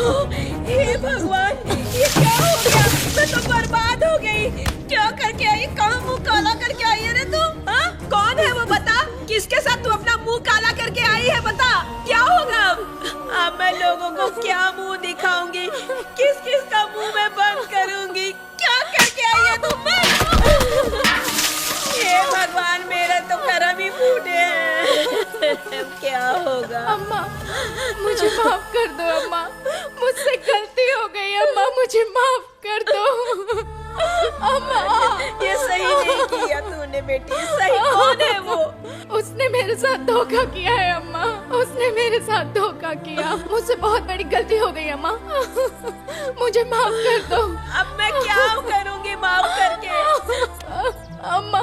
हे भगवान, ये क्या हो गया? मैं तो बर्बाद हो गई। क्या करके आई? कहाँ मुंह काला करके आई है रे तू? हाँ? कौन है वो, बता? किसके साथ तू अपना मुंह काला करके आई है, बता? क्या होगा अब मैं लोगों को क्या मुंह दिखाऊंगी? किस किस का मुंह मैं बंद करूंगी? क्या करके आई है तू? हे भगवान, मेरे तो करम ही फूटे हैं। क्या होगा? अम्मा, मुझे माफ कर दो अम्मा, मुझसे गलती हो गई अम्मा, मुझे माफ कर दो अम्मा। ये सही नहीं किया तूने बेटी। सही कौन है वो? उसने मेरे साथ धोखा किया है अम्मा, उसने मेरे साथ धोखा किया। मुझसे बहुत बड़ी गलती हो गई अम्मा, मुझे माफ कर दो। अब मैं क्या करूंगी माफ करके? अम्मा,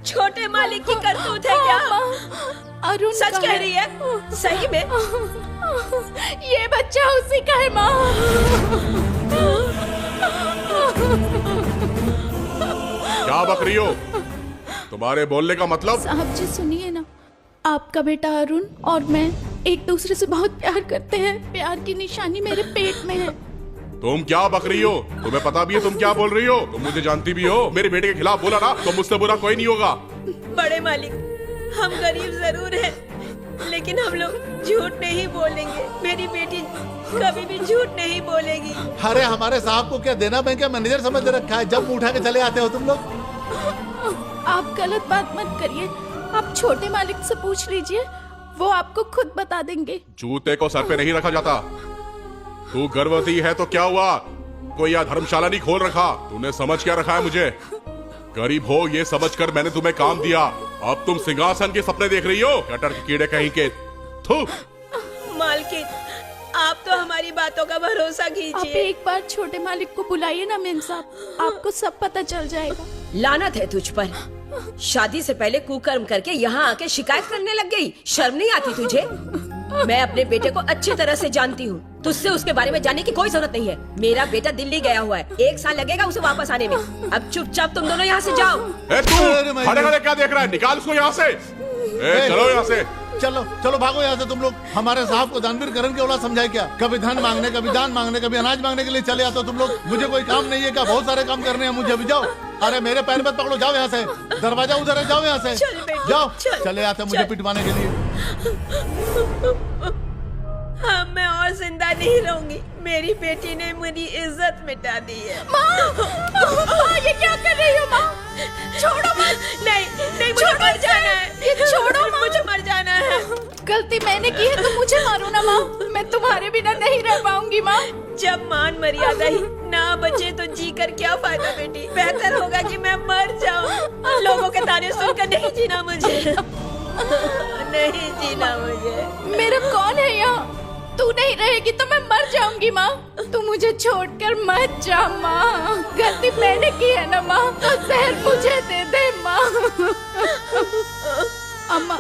छोटे मालिक की करतूत है क्या? अरुण सच कह रही है? सही में? ये बच्चा उसी का है माँ। क्या बक रही हो? तुम्हारे बोलने का मतलब? साहब जी सुनिए ना, आपका बेटा अरुण और मैं एक दूसरे से बहुत प्यार करते हैं। प्यार की निशानी मेरे पेट में है। तुम क्या बक रही हो? तुम्हें पता भी है तुम क्या बोल रही हो? तुम मुझे जानती भी हो। मेरे बेटे के खिलाफ बोला ना तो मुझसे बुरा कोई नहीं होगा। बड़े मालिक, हम गरीब जरूर हैं, लेकिन हम लोग झूठ नहीं बोलेंगे। मेरी बेटी कभी भी झूठ नहीं बोलेगी। अरे हमारे साहब को क्या देना बैंक का मैनेजर समझ रखा है? जब उठा के चले आते हो तुम लोग। आप गलत बात मत करिए, आप छोटे मालिक से पूछ लीजिए, वो आपको खुद बता देंगे। जूते को सर पे नहीं रखा जाता। तू गर्भवती है तो क्या हुआ? कोई यहाँ धर्मशाला नहीं खोल रखा। तूने समझ क्या रखा है मुझे? गरीब हो ये समझकर मैंने तुम्हें काम दिया। अब तुम सिंहासन के सपने देख रही हो? कटर के कीड़े कहीं के। थू। मालकिन, आप तो हमारी बातों का भरोसा आप कीजिए। एक बार छोटे मालिक को बुलाइए ना मेम साहब, आपको सब पता चल जाएगा। लानत है तुझ पर। शादी से पहले कुकर्म करके यहाँ आके शिकायत करने लग गई। शर्म नहीं आती तुझे? मैं अपने बेटे को अच्छी तरह से जानती हूँ, तुझसे उसके बारे में जानने की कोई जरूरत नहीं है। मेरा बेटा दिल्ली गया हुआ है, 1 साल लगेगा उसे वापस आने में। अब चुपचाप तुम दोनों यहाँ से जाओ। ए तू खड़े खड़े क्या देख रहा है? निकाल उसको यहाँ से। चलो यहाँ से। चलो चलो भागो यहाँ से तुम लोग। हमारे साहब को दानवीर करण के औलाद समझाए क्या? कभी धन मांगने, कभी दान मांगने, कभी अनाज मांगने के लिए चले आते हो तुम लोग। मुझे कोई काम नहीं है क्या? बहुत सारे काम करने हैं मुझे। अभी जाओ। अरे मेरे पैर मत पकड़ो, जाओ यहाँ से। दरवाजा उधर है, जाओ यहाँ से। जाओ। चले आते मुझे पिटवाने के लिए। हाँ, मैं और जिंदा नहीं रहूंगी। मेरी बेटी ने मेरी इज्जत मिटा दी है। माँ, ये क्या कर रही हो माँ? छोड़ो मत। नहीं नहीं, मुझे मर जाना है। ये छोड़ो माँ। मुझे मर जाना है। गलती मैंने की है तो मुझे मारो ना माँ, मैं तुम्हारे बिना नहीं रह पाऊंगी माँ। जब मान मर्यादा ही ना बचे तो जी कर क्या फायदा बेटी? बेहतर होगा कि मैं मर जाऊं। लोगों के ताने सुनकर नहीं जीना मुझे। नहीं जीना मुझे। मेरा कौन है यहाँ? तू नहीं रहेगी तो मैं मर जाऊंगी माँ। तू मुझे छोड़कर मत जा माँ। गलती मैंने की है ना माँ, तो जहर मुझे दे दे माँ। अम्मा,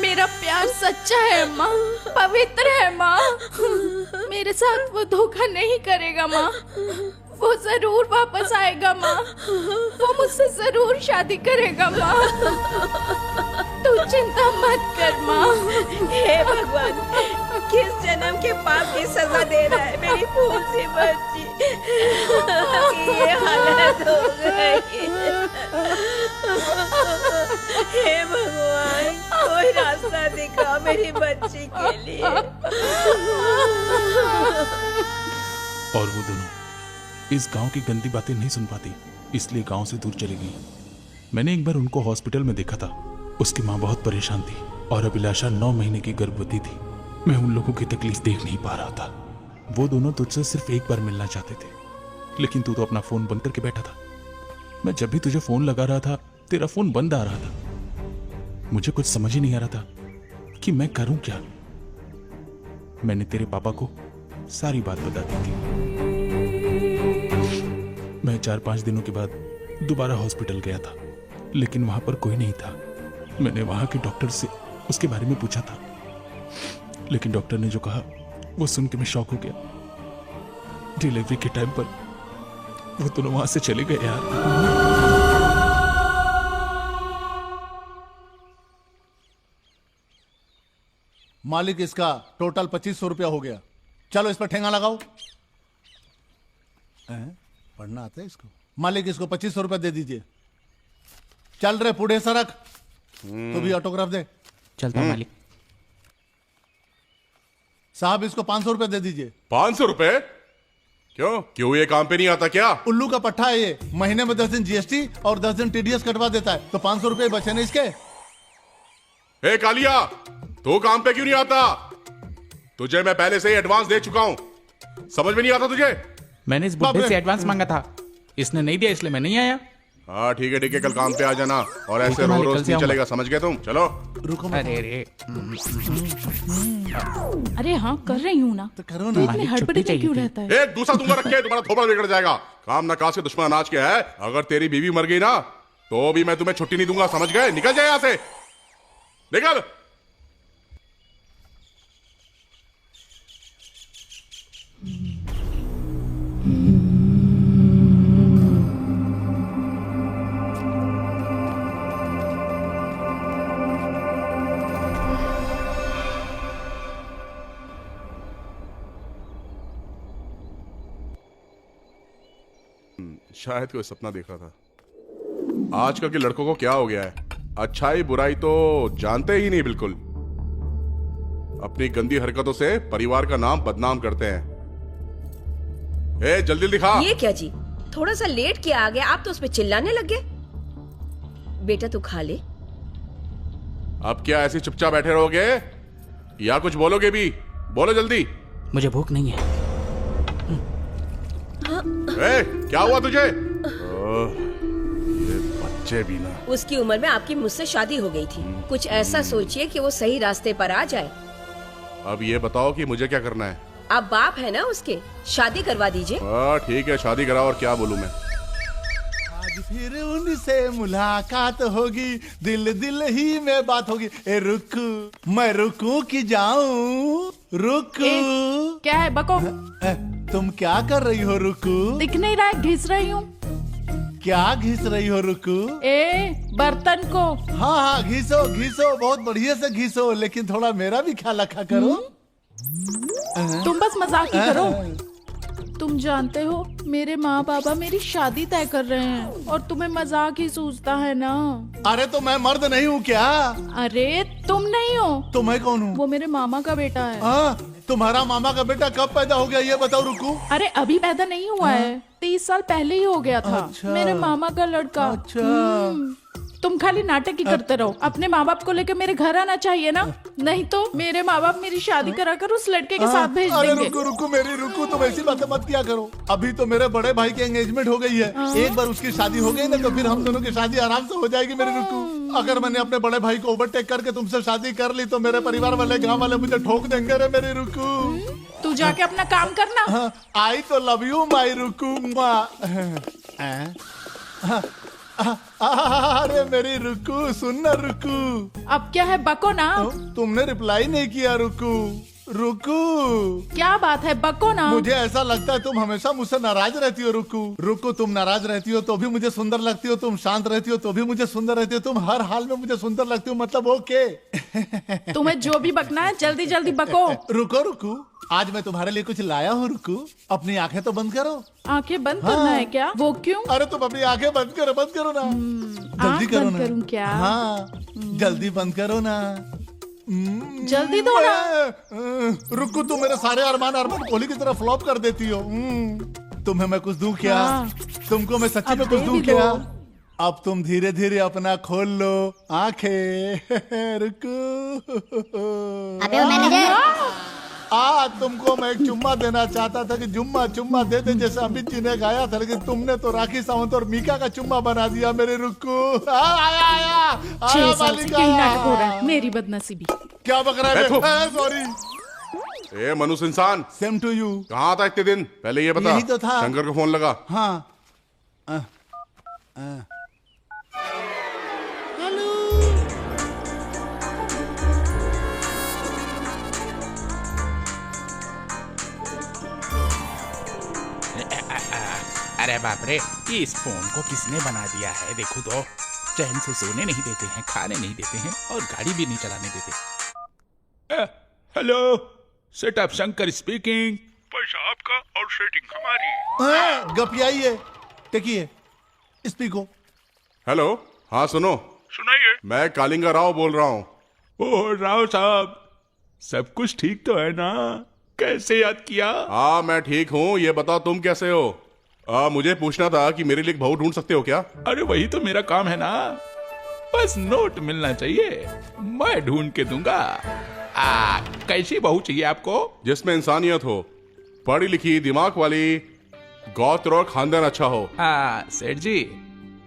मेरा प्यार सच्चा है माँ, पवित्र है माँ। मेरे साथ वो धोखा नहीं करेगा माँ। वो जरूर वापस आएगा माँ। वो मुझसे जरूर शादी करेगा माँ। तू चिंता मत कर माँ। हे भगवान, किस जन्म के पाप की सजा दे रहा है मेरी फूल सी बच्ची? ये हालत हो गई। हे भगवान, कोई रास्ता दिखा मेरी बच्ची के लिए। और वो दोनों इस गांव की गंदी बातें नहीं सुन पाती, इसलिए गांव से दूर चली गई। मैंने एक बार उनको हॉस्पिटल में देखा था। उसकी माँ बहुत परेशान थी और अभिलाषा 9 महीने की गर्भवती थी। मैं उन लोगों की तकलीफ देख नहीं पा रहा था। वो दोनों तुझसे सिर्फ एक बार मिलना चाहते थे, लेकिन तू तो अपना फोन बंद करके बैठा था। मैं जब भी तुझे फोन लगा रहा था, तेरा फोन बंद आ रहा था। मुझे कुछ समझ ही नहीं आ रहा था कि मैं करूं क्या। मैंने तेरे पापा को सारी बात बता दी थी। मैं 4-5 दिनों के बाद दोबारा हॉस्पिटल गया था, लेकिन वहां पर कोई नहीं था। मैंने वहां के डॉक्टर से उसके बारे में पूछा था, लेकिन डॉक्टर ने जो कहा वो सुन के मैं शॉक हो गया। डिलीवरी के टाइम पर वो दोनों वहां से चले गए यार। मालिक, इसका टोटल 2500 रुपया हो गया। चलो इस पर ठेंगा लगाओ। पढ़ना आता है इसको? मालिक इसको 2500 रुपए दे दीजिए। चल रहे पुढ़े सरक, तो भी ऑटोग्राफ दे। चलता हूं मालिक। साहब इसको 500 रुपए दे दीजिए। 500 रुपए? क्यों ये काम पे नहीं आता क्या? उल्लू का पट्टा है ये, महीने में 10 दिन जीएसटी और 10 दिन टीडीएस कटवा देता है, तो 500 रुपए बचे ना इसके। ए कालिया, तू काम पे क्यों नहीं आता? तुझे मैं पहले से ही एडवांस दे चुका हूं, समझ में नहीं आता तुझे? मैंने इस बुढ़े से एडवांस मांगा था, इसने नहीं दिया इसलिए मैं नहीं आया। हाँ ठीक है, कल काम पे आ जाना। और ऐसे रोज रोज नहीं चलेगा, समझ गए तुम? चलो। रुको अरे रे, अरे हाँ कर रही हूँ ना, तो करो तो ना। इतनी हड़बड़ी में क्यों रहता है? एक दूसरा दूंगा रखे, तुम्हारा थोपड़ा बिगड़ जाएगा। काम ना काज के दुश्मन अनाज के है। अगर तेरी बीवी मर गई ना तो भी मैं तुम्हें छुट्टी नहीं दूंगा, समझ गए? निकल जाए यहाँ से, निकल। शायद कोई सपना देख रहा था। आजकल के लड़कों को क्या हो गया है, अच्छाई बुराई तो जानते ही नहीं बिल्कुल। अपनी गंदी हरकतों से परिवार का नाम बदनाम करते हैं। ए जल्दी दिखा। ये क्या जी, थोड़ा सा लेट किया आ गया, आप तो उस पे चिल्लाने लग गए। बेटा तू खा ले। अब क्या ऐसे चुपचाप बैठे रहोगे या कुछ बोलोगे भी? बोलो जल्दी। मुझे भूख नहीं है। ए, क्या हुआ तुझे? ये बच्चे भी ना। उसकी उम्र में आपकी मुझसे शादी हो गई थी, कुछ ऐसा सोचिए कि वो सही रास्ते पर आ जाए। अब ये बताओ कि मुझे क्या करना है? आप बाप है ना उसके, शादी करवा दीजिए। ठीक है, शादी कराओ। और क्या बोलूं मैं? आज फिर उनसे मुलाकात होगी, दिल दिल ही में बात होगी। ए रुकू, मैं रुकू कि जाऊं? रुकू। क्या है बको? तुम क्या कर रही हो रुकू? दिख नहीं रहा है, घिस रही हूँ। क्या घिस रही हो रुकू? बर्तन को। हाँ हाँ घिसो घिसो, बहुत बढ़िया से घिसो, लेकिन थोड़ा मेरा भी ख्याल रखा करो। तुम बस मजाक ही करो। तुम जानते हो मेरे माँ बाबा मेरी शादी तय कर रहे हैं और तुम्हें मजाक ही सूझता है ना। अरे तो मैं मर्द नहीं हूँ क्या? अरे तुम नहीं हो तो मैं कौन हूँ? वो मेरे मामा का बेटा है। तुम्हारा मामा का बेटा कब पैदा हो गया ये बताओ रुकू। अरे अभी पैदा नहीं हुआ है, 30 साल पहले ही हो गया था। अच्छा। मेरे मामा का लड़का। अच्छा। तुम खाली नाटक ही करते रहो। अपने माँ बाप को लेकर मेरे घर आना चाहिए ना, नहीं तो मेरे माँ बाप मेरी शादी कराकर उस लड़के के साथ भेज अरे देंगे। रुको रुको मेरी रुको, तुम ऐसी बातें मत किया करो। अभी तो मेरे बड़े भाई की एंगेजमेंट हो गई है, एक बार उसकी शादी हो गई ना तो फिर हम दोनों की शादी आराम से हो जाएगी मेरी रुको। अगर मैंने अपने बड़े भाई को ओवरटेक करके तुमसे शादी कर ली तो मेरे परिवार वाले गाँव वाले मुझे ठोक देंगे रे मेरी रुको। तू जाके अपना काम करना। आई तो लव यू माई रुकू। अरे मेरी रुकू, सुन ना रुकू। अब क्या है बको ना। तुमने रिप्लाई नहीं किया रुकू। रुकू, क्या बात है बको ना। मुझे ऐसा लगता है तुम हमेशा मुझसे नाराज रहती हो रुकू। रुकू, तुम नाराज रहती हो तो भी मुझे सुंदर लगती हो, तुम शांत रहती हो तो भी मुझे सुंदर रहती हो, तुम हर हाल में मुझे सुंदर लगती हो, मतलब ओके। तुम्हें जो भी बकना है जल्दी जल्दी बको। रुको रुकू, आज मैं तुम्हारे लिए कुछ लाया हूँ रुकू। अपनी आंखें तो बंद करो। आंखें बंद करना है क्या? वो क्यों? अरे तुम अपनी आंखें बंद करो ना। जल्दी आंख करो बंद ना। करूं क्या? हाँ जल्दी बंद करो ना। जल्दी दो ना। रुको, तुम मेरे सारे अरमान कोहली की तरह फ्लॉप कर देती हो। तुम्हें मैं कुछ दूं क्या? हाँ। तुमको मैं सच्ची में अब कुछ दे दूं भी क्या? दो। अब तुम धीरे धीरे अपना खोल लो आंखें। रुको। अबे ओ मैनेजर, तुमको मैं एक चुम्मा देना चाहता था कि चुम्मा दे दे जैसे अमित जी ने गाया था, लेकिन तुमने तो राखी सावंत और मीका का चुम्मा बना दिया मेरे रुक्कू। आया 6 साल से यही नाटक हो रहा है, मेरी बदनसीबी। क्या बक रहा है? बैठो। सॉरी। ए मनुष्य इंसान, सेम टू यू। कहाँ था इतने दिन? पहले ये बता। यही तो था। शंकर को फोन लगा। हाँ। अरे बाप रे, इस फोन को किसने बना दिया है? देखो तो, चैन से सोने नहीं देते हैं, खाने नहीं देते हैं और गाड़ी भी नहीं चलाने देते। Hello setup Shankar speaking. पैसा आपका और सेटिंग हमारी। हाँ, गपियाई है। देखिए स्पीको। हेलो, हाँ सुनो, सुनाइए। मैं कालिंगा राव बोल रहा हूँ। ओह राव साहब, सब कुछ ठीक तो है ना? कैसे याद किया? हाँ मैं ठीक हूँ, ये बताओ तुम कैसे हो? मुझे पूछना था कि मेरे लिए एक बहू ढूंढ सकते हो क्या? अरे वही तो मेरा काम है ना, बस नोट मिलना चाहिए, मैं ढूंढ के दूंगा। कैसी बहू चाहिए आपको? जिसमें इंसानियत हो, पढ़ी लिखी, दिमाग वाली, गौत्र और खानदान अच्छा हो। सेठ जी,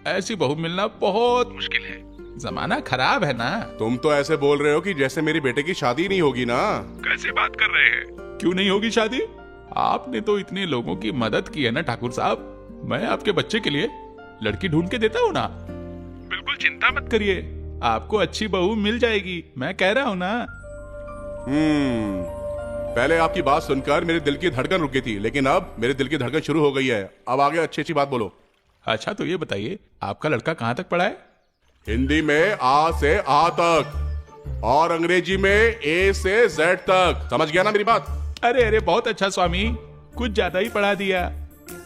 ऐसी बहू मिलना बहुत मुश्किल है, जमाना खराब है ना। तुम तो ऐसे बोल रहे हो कि जैसे मेरी बेटे की शादी नहीं होगी ना। कैसे बात कर रहे हैं? क्यों नहीं होगी शादी? आपने तो इतने लोगों की मदद की है ना ठाकुर साहब, मैं आपके बच्चे के लिए लड़की ढूंढ के देता हूँ ना। बिल्कुल चिंता मत करिए, आपको अच्छी बहू मिल जाएगी, मैं कह रहा हूँ ना। पहले आपकी बात सुनकर मेरे दिल की धड़कन रुकी थी, लेकिन अब मेरे दिल की धड़कन शुरू हो गई है। अब आगे अच्छी अच्छी बात बोलो। अच्छा तो ये बताइए, आपका लड़का कहाँ तक पढ़ा है? हिंदी में आ से आ तक और अंग्रेजी में ए से जेड तक। समझ गया ना मेरी बात? अरे अरे बहुत अच्छा स्वामी, कुछ ज्यादा ही पढ़ा दिया।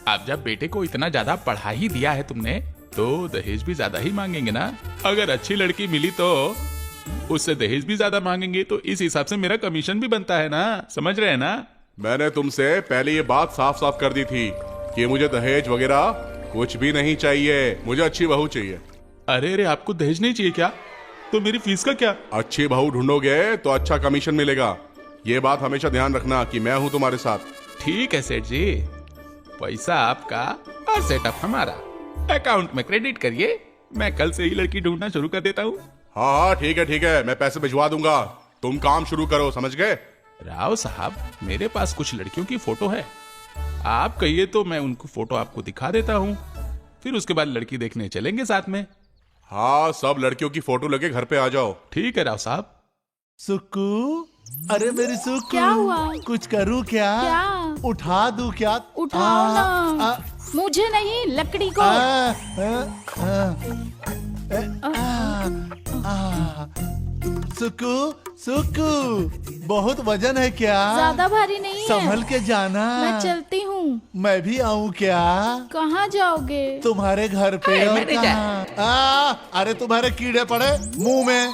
अब जब बेटे को इतना ज्यादा पढ़ा ही दिया है तुमने, तो दहेज भी ज्यादा ही मांगेंगे ना। अगर अच्छी लड़की मिली तो उससे दहेज भी ज्यादा मांगेंगे, तो इस हिसाब से मेरा कमीशन भी बनता है ना, समझ रहे हैं ना? मैंने तुमसे पहले ये बात साफ साफ कर दी थी कि मुझे दहेज वगैरह कुछ भी नहीं चाहिए, मुझे अच्छी बहू चाहिए। अरे अरे, आपको दहेज नहीं चाहिए क्या? तो मेरी फीस का क्या? अच्छी बहू ढूंढोगे तो अच्छा कमीशन मिलेगा, ये बात हमेशा ध्यान रखना कि मैं हूं तुम्हारे साथ। ठीक है सेठ जी, पैसा आपका और सेटअप हमारा, अकाउंट में क्रेडिट करिए, मैं कल से ही लड़की ढूंढना शुरू कर देता हूँ। हाँ हाँ ठीक है, मैं पैसे भिजवा दूंगा, तुम काम शुरू करो, समझ गए? राव साहब, मेरे पास कुछ लड़कियों की फोटो है, आप कहिए तो मैं उनको फोटो आपको दिखा देता हूँ, फिर उसके बाद लड़की देखने चलेंगे साथ में। हाँ, सब लड़कियों की फोटो लगे घर पे आ जाओ। ठीक है राव साहब। सुक्कू, अरे मेरी सुक्कू, क्या हुआ? कुछ करूँ क्या? क्या? उठा दूं क्या? उठाओ ना। मुझे नहीं, लकड़ी को। सुक्कू, सुक्कू, बहुत वजन है क्या? ज्यादा भारी नहीं है, संभल के जाना। मैं चलती हूँ। मैं भी आऊँ क्या? कहाँ जाओगे? तुम्हारे घर पे। और कहाँ? अरे तुम्हारे कीड़े पड़े मुंह में।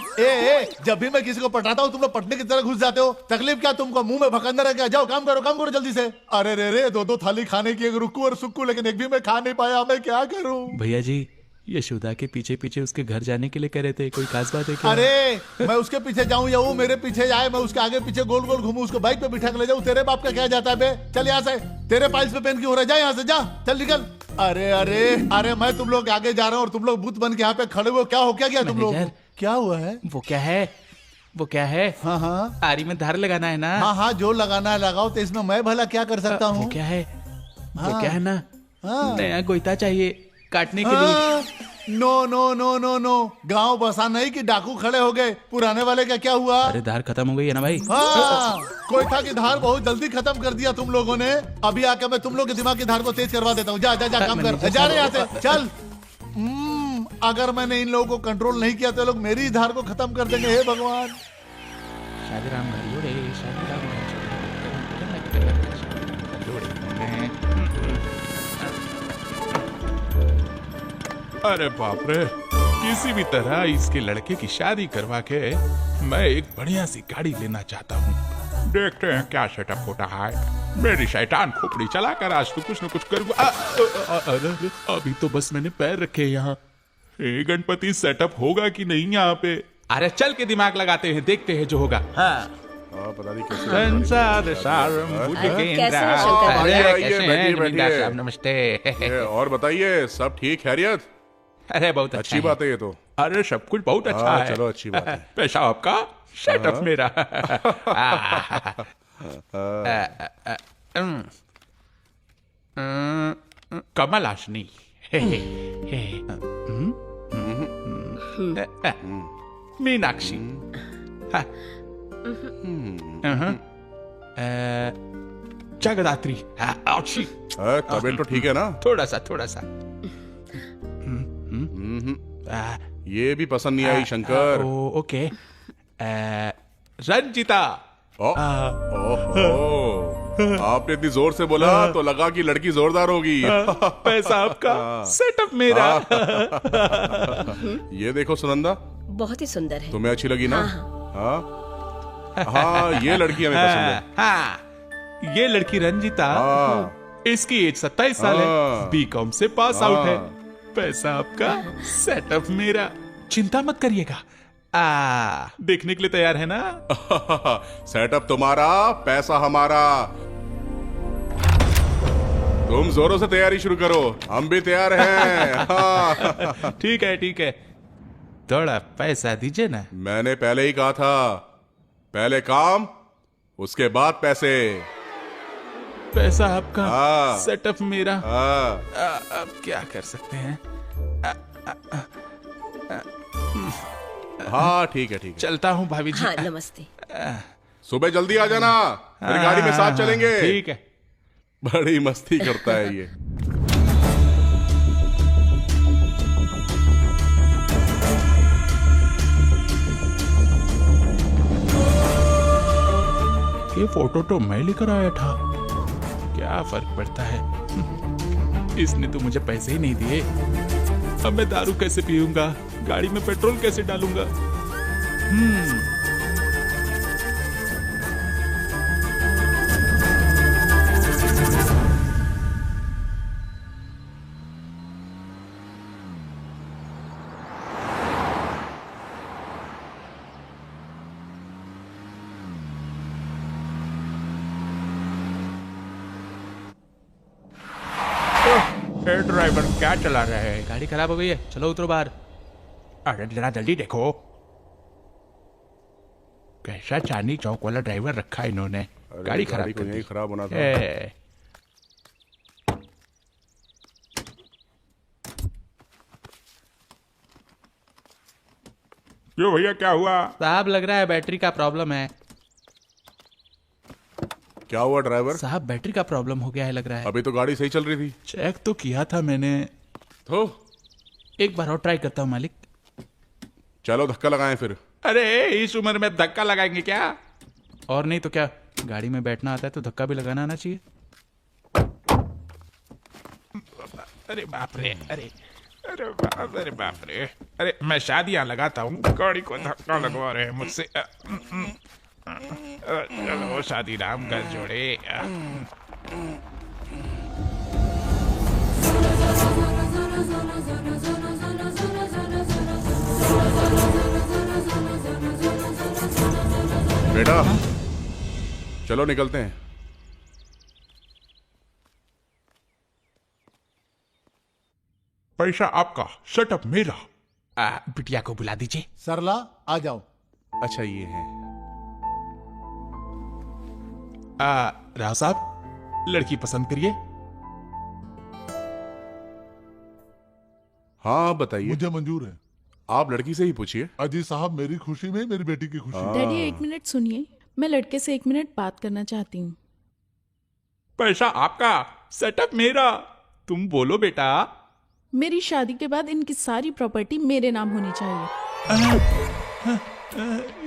जब भी मैं किसी को पटाता हूँ तुम लोग पटने की तरह घुस जाते हो। तकलीफ क्या तुमको? मुंह में भकंदर है क्या? जाओ काम करो जल्दी से। अरे रे, दो थाली खाने की, एक रुक्कू और सुक्कू, लेकिन एक भी मैं खा नहीं पाया, मैं क्या करूँ? भैया जी, यशोदा के पीछे पीछे उसके घर जाने के लिए कह रहे थे, कोई खास बात है क्या? अरे मैं उसके पीछे जाऊं या वो मेरे पीछे जाए, मैं उसके आगे पीछे गोल गोल घूमूं, उसको बाइक पे बिठा के ले जाऊं, तेरे बाप का क्या जाता है बे? चल यहाँ से, तेरे पाइल्स पे पेन क्यों हो रहा है? जा यहाँ से, जा, चल निकल। अरे मैं तुम लोग आगे जा रहा हूँ और तुम लोग भूत बन के यहाँ पे खड़े हो, क्या हो क्या तुम लोग? क्या हुआ है? वो क्या है? हाँ, आरी में धार लगाना है ना? हाँ, जो लगाना है लगाओ, तो इसमें मैं भला क्या कर सकता हूँ? वो क्या है ना, नया गोईता चाहिए काटने के लिए। नो, गांव बसा नहीं कि डाकू खड़े हो गए। पुराने वाले का क्या हुआ? अरे धार खत्म हो गई है ना भाई। हाँ, कोई था कि धार बहुत जल्दी खत्म कर दिया तुम लोगों ने। अभी आके मैं तुम लोग के दिमाग की धार को तेज करवा देता हूँ। जा काम कर, जा रहे यहाँ से, चल। अगर मैंने इन लोगों को कंट्रोल नहीं किया तो लोग मेरी ही धार को खत्म कर देंगे। हे भगवान। अरे बाप रे, किसी भी तरह इसके लड़के की शादी करवा के मैं एक बढ़िया सी गाड़ी लेना चाहता हूँ। देखते हैं क्या सेटअप होता है। मेरी शैतान खोपड़ी चलाकर आज तो कुछ न कुछ करूँगा। अरे अभी तो बस मैंने पैर रखे यहाँ। गणपति, सेटअप होगा कि नहीं यहाँ पे? अरे चल के दिमाग लगाते हैं, देखते हैं जो होगा। हाँ, पता नहीं कैसे। बैठिए। नमस्ते। और बताइए, सब ठीक खैरियत? अरे बहुत अच्छी बात है ये तो। अरे सब कुछ बहुत अच्छा है। चलो अच्छी बात है। पैसा आपका, सेटअप मेरा। कमल हासनी, मीनाक्षी, जगदात्री। तबीयत तो ठीक है ना? थोड़ा सा। ये भी पसंद नहीं आई शंकर। ओके। रंजिता, ओहो, आपने इतनी जोर से बोला तो लगा कि लड़की जोरदार होगी। पैसा आपका, सेटअप मेरा। ये देखो सुनंदा, बहुत ही सुंदर है। तुम्हें अच्छी लगी ना? हाँ हाँ, ये लड़की हमें पसंद है। हाँ, ये लड़की रंजिता, हाँ। इसकी एज 27 साल है, हाँ। बीकॉम से पास आउट है। हाँ। पैसा आपका, सेटअप मेरा। चिंता मत करिएगा, देखने के लिए तैयार है ना? सेटअप तुम्हारा, पैसा हमारा। तुम जोरों से तैयारी शुरू करो, हम भी तैयार हैं। हाँ। ठीक है ठीक है, थोड़ा पैसा दीजिए ना। मैंने पहले ही कहा था, पहले काम उसके बाद पैसे। पैसा आपका, हाँ। सेटअप मेरा। हाँ। अब क्या कर सकते हैं? हाँ ठीक है ठीक है। चलता हूँ भाभी जी। हाँ, नमस्ते। सुबह जल्दी आ जाना, फिर गाड़ी में साथ चलेंगे। ठीक है। बड़ी मस्ती करता है ये। ये फोटो तो मैं लेकर आया था, क्या फर्क पड़ता है? इसने तो मुझे पैसे ही नहीं दिए। अब मैं दारू कैसे पीऊंगा, गाड़ी में पेट्रोल कैसे डालूंगा? ड्राइवर क्या चला रहा है? गाड़ी खराब हो गई है, चलो उतरो बाहर। अरे जरा जल्दी देखो, कैसा चांदनी चौक वाला ड्राइवर रखा है इन्होंने। गाड़ी खराब कर दी। खराब होना था। क्यों भैया, क्या हुआ? साहब लग रहा है बैटरी का प्रॉब्लम है। क्या हुआ ड्राइवर? साहब बैटरी का प्रॉब्लम हो गया है लग रहा है। अभी तो गाड़ी सही चल रही थी। चेक तो किया था मैंने। तो एक बार और ट्राई करता हूँ मालिक। चलो धक्का लगाएं फिर। अरे इस उम्र में धक्का लगाएंगे क्या? और नहीं तो क्या, गाड़ी में बैठना आता है तो धक्का भी लगाना आना चाहिए। अरे बाप रे, अरे अरे बाप रे, अरे मैं शादियां लगाता हूँ, गाड़ी को धक्का लगवा रहे हैं मुझसे। चलो शादी राम कर जोड़े। बेटा चलो निकलते हैं। पैसा आपका, सेटअप मेरा। बिटिया को बुला दीजिए। सरला आ जाओ। अच्छा ये है। राव साहब, लड़की पसंद करिए। हाँ बताइए। मुझे मंजूर है। आप लड़की से ही पूछिए। अजी साहब, मेरी खुशी में मेरी बेटी की खुशी। डैडी एक मिनट सुनिए, मैं लड़के से 1 मिनट बात करना चाहती हूँ। पैसा आपका, सेटअप मेरा। तुम बोलो बेटा। मेरी शादी के बाद इनकी सारी प्रॉपर्टी मेरे नाम होनी चाहिए।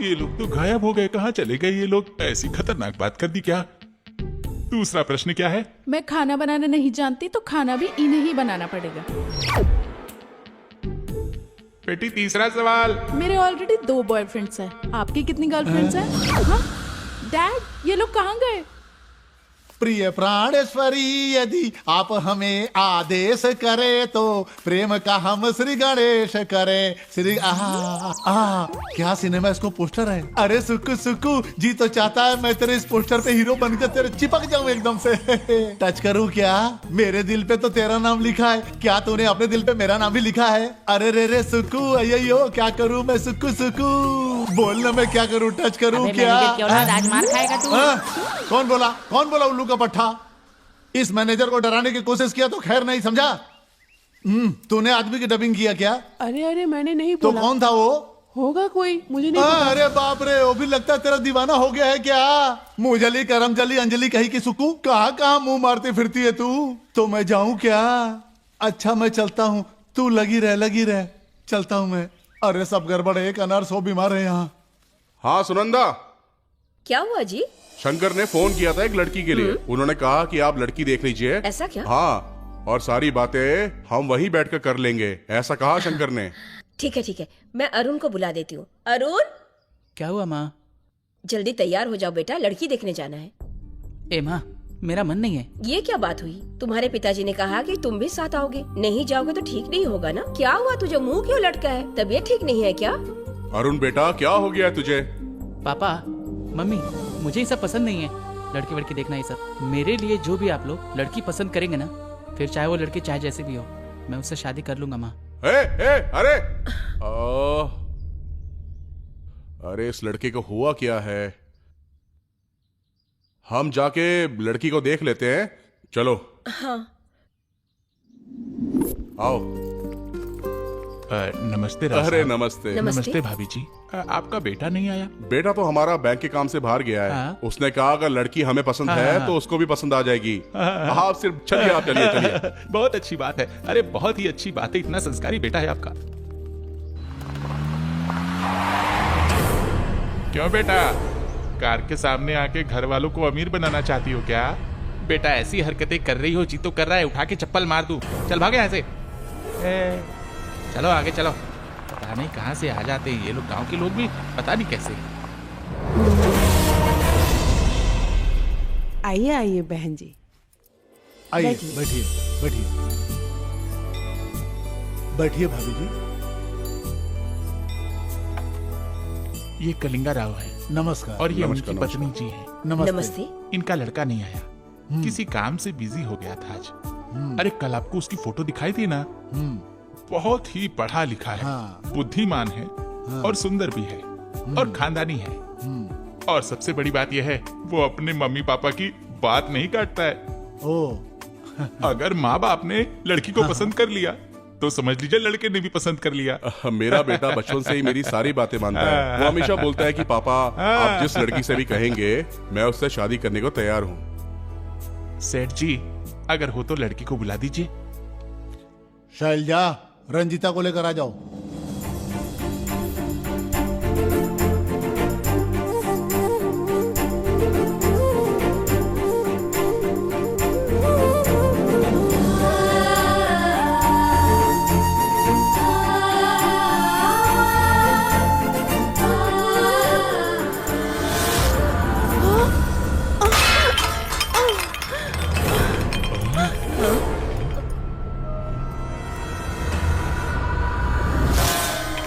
ये लोग तो गायब हो गए, कहाँ चले गए ये लोग? ऐसी खतरनाक बात कर दी क्या? दूसरा प्रश्न क्या है? मैं खाना बनाना नहीं जानती तो खाना भी इन्हें ही बनाना पड़ेगा। बेटी तीसरा सवाल। मेरे ऑलरेडी 2 बॉयफ्रेंड्स हैं। आपकी कितनी गर्लफ्रेंड्स हैं? हाँ? डैड, ये लोग कहाँ गए? प्रिय प्राणेश्वरी, यदि आप हमें आदेश करे तो प्रेम का हम श्री गणेश करे। श्री क्या सिनेमा इसको पोस्टर है। अरे सुकू सुकू जी तो चाहता है मैं तेरे इस पोस्टर पे हीरो बनकर तेरे चिपक जाऊं एकदम से। टच करूं क्या? मेरे दिल पे तो तेरा नाम लिखा है, क्या तूने अपने दिल पे मेरा नाम भी लिखा है? अरे रे रे सुकू, अयो क्या करूं मैं सुकू सुकू? बोलना मैं क्या करूं, टच करूं क्या? आज मार खाएगा तू। कौन बोला उल्लू का पट्टा? इस मैनेजर को डराने की कोशिश किया तो खैर नहीं समझा। तूने आदमी की डबिंग किया क्या? अरे मैंने नहीं तो बोला। कौन था वो? होगा कोई, मुझे नहीं पता। अरे बाप रे, वो भी लगता है तेरा दीवाना हो गया है क्या? मुंहजली करमजली अंजलि कही की सुकू, कहाँ मुंह मारती फिरती है तू? तो मैं जाऊं क्या? अच्छा मैं चलता हूँ, तू लगी रह, चलता हूँ मैं। अरे सब गड़बड़ है, एक अनार 100 बीमार है यहाँ। हाँ सुनंदा, क्या हुआ जी? शंकर ने फोन किया था एक लड़की के लिए। उन्होंने कहा कि आप लड़की देख लीजिए। ऐसा क्या? हाँ, और सारी बातें हम वहीं बैठकर कर लेंगे, ऐसा कहा शंकर ने। ठीक है, मैं अरुण को बुला देती हूँ। अरुण, क्या हुआ माँ? जल्दी तैयार हो जाओ बेटा, लड़की देखने जाना है। ए माँ, मेरा मन नहीं है। ये क्या बात हुई? तुम्हारे पिताजी ने कहा कि तुम भी साथ आओगे। नहीं जाओगे तो ठीक नहीं होगा ना। क्या हुआ तुझे? मुंह क्यों लटका है? तबीयत ठीक नहीं है क्या? अरुण बेटा, क्या हो गया है तुझे? पापा, मम्मी, मुझे ये सब पसंद नहीं है। लड़की वड़की देखना ये सब। मेरे लिए जो भी आप लोग लड़की पसंद करेंगे ना, फिर चाहे वो लड़की चाहे जैसे भी हो, मैं उससे शादी कर लूंगा माँ। अरे अरे इस लड़के को हुआ क्या है? हम जाके लड़की को देख लेते हैं, चलो। हाँ। आओ। नमस्ते राव अरे साहब। नमस्ते। नमस्ते भाभी जी। आपका बेटा नहीं आया? बेटा तो हमारा बैंक के काम से बाहर गया है। हाँ। उसने कहा अगर लड़की हमें पसंद है हाँ। तो उसको भी पसंद आ जाएगी। आप सिर्फ चलिए, आप चलिए। बहुत अच्छी बात है। अरे बहुत ही अच्छी बात है, इतना संस्कारी बेटा है आपका। क्यों बेटा, कार के सामने आके घर वालों को अमीर बनाना चाहती हो क्या? बेटा ऐसी हरकतें कर रही हो, जी तो कर रहा है उठा के चप्पल मार दूं। चल भागे यहाँ से। चलो आगे चलो। पता नहीं कहाँ से आ जाते हैं ये लोग, गांव के लोग भी पता नहीं कैसे। आइए आइए बहन जी, आइए, बैठिए बैठिए बैठिए भाभी जी। ये कलिंगा राव है नमस्कार। और ये नमस्कार, उनकी पत्नी जी है। नमस्ते। इनका लड़का नहीं आया, किसी काम से बिजी हो गया था आज। अरे कल आपको उसकी फोटो दिखाई थी ना, बहुत ही पढ़ा लिखा है, हाँ। बुद्धिमान है और सुंदर भी है और खानदानी है। और सबसे बड़ी बात यह है, वो अपने मम्मी पापा की बात नहीं काटता है। ओ अगर माँ बाप ने लड़की को पसंद कर लिया तो समझ लीजिए लड़के ने भी पसंद कर लिया। मेरा बेटा बचपन से ही मेरी सारी बातें मानता है। वो हमेशा बोलता है कि पापा, आप जिस लड़की से भी कहेंगे मैं उससे शादी करने को तैयार हूँ। सेठ जी, अगर हो तो लड़की को बुला दीजिए। शैलजा, रंजीता को लेकर आ जाओ।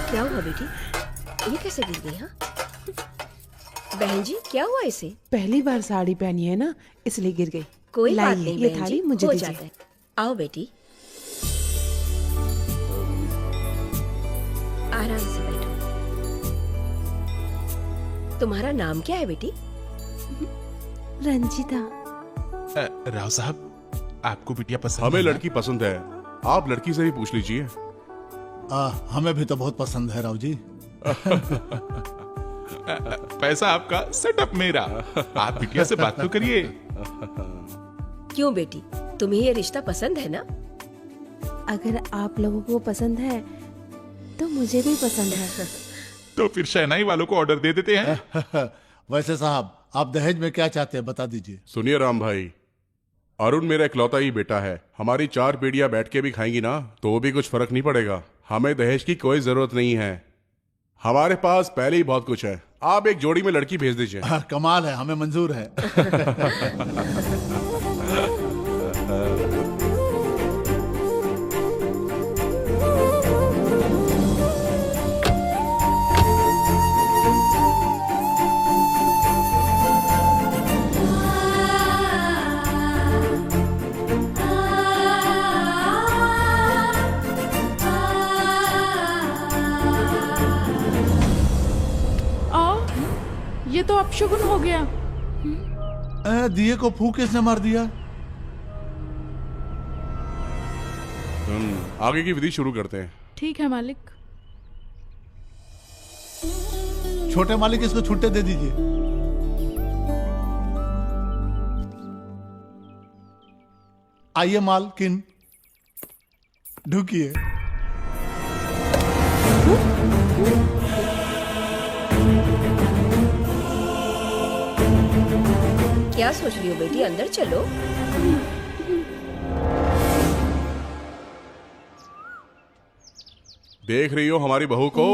क्या हुआ बेटी? ये कैसे गिर गई? हाँ बहन जी, क्या हुआ इसे? पहली बार साड़ी पहनी है ना, इसलिए गिर गई। कोई बात लाइए, नहीं ये बहन थाली जी, मुझे हो दीजिए। जाता है। आओ बेटी, आराम से बैठो। तुम्हारा नाम क्या है बेटी? रंजीता। राव साहब, आपको बिटिया पसंद हमें है ना? लड़की पसंद है, आप लड़की से भी पूछ लीजिए। हमें भी तो बहुत पसंद है राव जी। पैसा आपका, सेटअप मेरा। आप बिटिया से बात तो करिए। क्यों बेटी, तुम्हें ये रिश्ता पसंद है ना? अगर आप लोगों को पसंद है तो मुझे भी पसंद है। तो फिर शहनाई वालों को ऑर्डर दे देते हैं। वैसे साहब, आप दहेज में क्या चाहते हैं बता दीजिए। सुनिए राम भाई, अरुण मेरा इकलौता ही बेटा है। हमारी 4 पीढ़ियां बैठ के भी खाएंगी ना तो भी कुछ फर्क नहीं पड़ेगा। हमें दहेज की कोई जरूरत नहीं है, हमारे पास पहले ही बहुत कुछ है। आप एक जोड़ी में लड़की भेज दीजिए। कमाल है, हमें मंजूर है। ये तो अपशगुन हो गया। दिए को फूंक किसने मार दिया? आगे की विधि शुरू करते हैं। ठीक है मालिक। छोटे मालिक, इसको छुट्टे दे दीजिए। आइए मालकिन, ढुकिए। सोच रही हो बेटी, अंदर चलो। देख रही हो हमारी बहू को,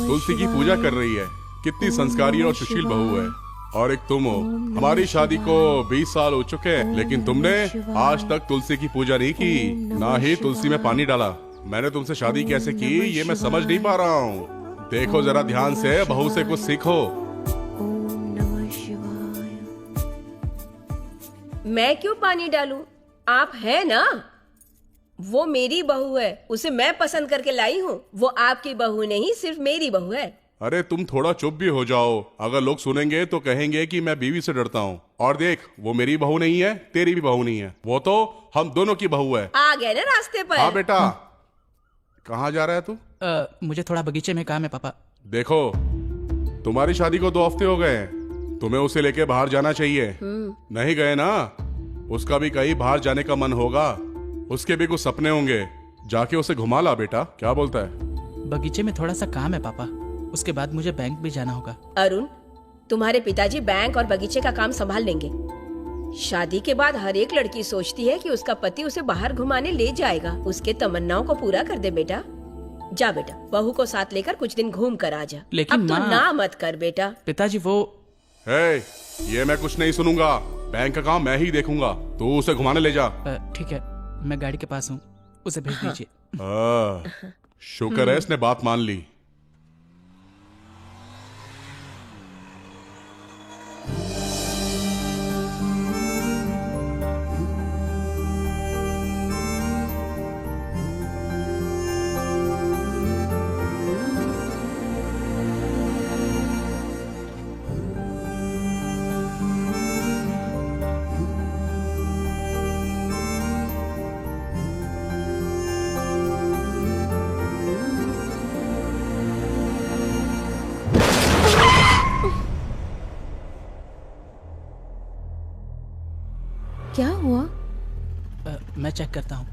तुलसी की पूजा कर रही है। कितनी संस्कारी और सुशील बहू है। और एक तुम हो। हमारी शादी को 20 साल हो चुके हैं, लेकिन तुमने आज तक तुलसी की पूजा नहीं की, ना ही तुलसी में पानी डाला। मैंने तुमसे शादी कैसे की ये मैं समझ नहीं पा रहा हूँ। देखो जरा ध्यान से, बहू से कुछ सीखो। ओम नमः शिवाय। मैं क्यों पानी डालूं? आप है ना, वो मेरी बहू है, उसे मैं पसंद करके लाई हूँ। वो आपकी बहू नहीं, सिर्फ मेरी बहू है। अरे तुम थोड़ा चुप भी हो जाओ। अगर लोग सुनेंगे तो कहेंगे कि मैं बीवी से डरता हूँ। और देख, वो मेरी बहू नहीं है, तेरी भी बहू नहीं है, वो तो हम दोनों की बहू है। आ गए ना रास्ते पर। हाँ बेटा, कहाँ जा रहा है तू? मुझे थोड़ा बगीचे में काम है पापा। देखो, तुम्हारी शादी को 2 हफ्ते हो गए हैं, तुम्हें उसे लेके बाहर जाना चाहिए। नहीं गए ना, उसका भी कहीं बाहर जाने का मन होगा, उसके भी कुछ सपने होंगे। जाके उसे घुमा ला बेटा, क्या बोलता है? बगीचे में थोड़ा सा काम है पापा, उसके बाद मुझे बैंक भी जाना होगा। अरुण, तुम्हारे पिताजी बैंक और बगीचे का काम संभाल लेंगे। शादी के बाद हर एक लड़की सोचती है कि उसका पति उसे बाहर घुमाने ले जाएगा। उसके तमन्नाओं को पूरा कर दे बेटा। जा बेटा, बहू को साथ लेकर कुछ दिन घूम कर आ जा। लेकिन अब तो माँ- ना मत कर बेटा। पिताजी वो हे, ये मैं कुछ नहीं सुनूंगा। बैंक का काम मैं ही देखूंगा, तू उसे घुमाने ले जा। ठीक है, मैं गाड़ी के पास हूँ, उसे भेज दीजिए। शुक्र है इसने बात मान ली। क्या हुआ? मैं चेक करता हूँ।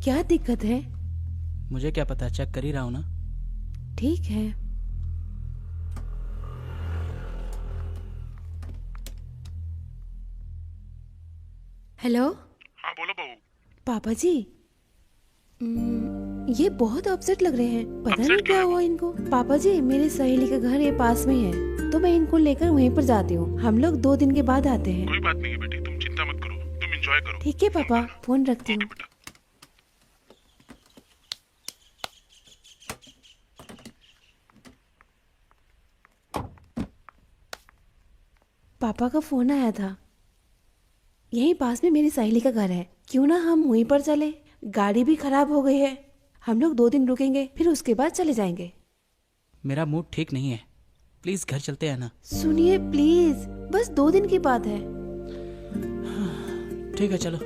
क्या दिक्कत है? मुझे क्या पता, चेक कर ही रहा हूँ ना। ठीक है। हेलो। हाँ बोलो बहू। पापा जी, ये बहुत अपसेट लग रहे हैं। पता नहीं क्या हुआ इनको। पापा जी, मेरी सहेली का घर ये पास में है, तो मैं इनको लेकर वहीं पर जाती हूँ। हम लोग 2 दिन के बाद आते हैं। कोई बात नहीं है बेटी, तुम चिंता मत करो, तुम एंजॉय करो। ठीक है पापा, फोन रखती हूँ। बेटा। पापा का फोन आया था। यहीं पास में मेरी सहेली का घर है, क्यों ना हम वहीं पर चले। गाड़ी भी खराब हो गई है, हम लोग 2 दिन रुकेंगे, फिर उसके बाद चले जाएंगे। मेरा मूड ठीक नहीं है, प्लीज घर चलते हैं ना। सुनिए प्लीज, बस 2 दिन की बात है। ठीक है चलो।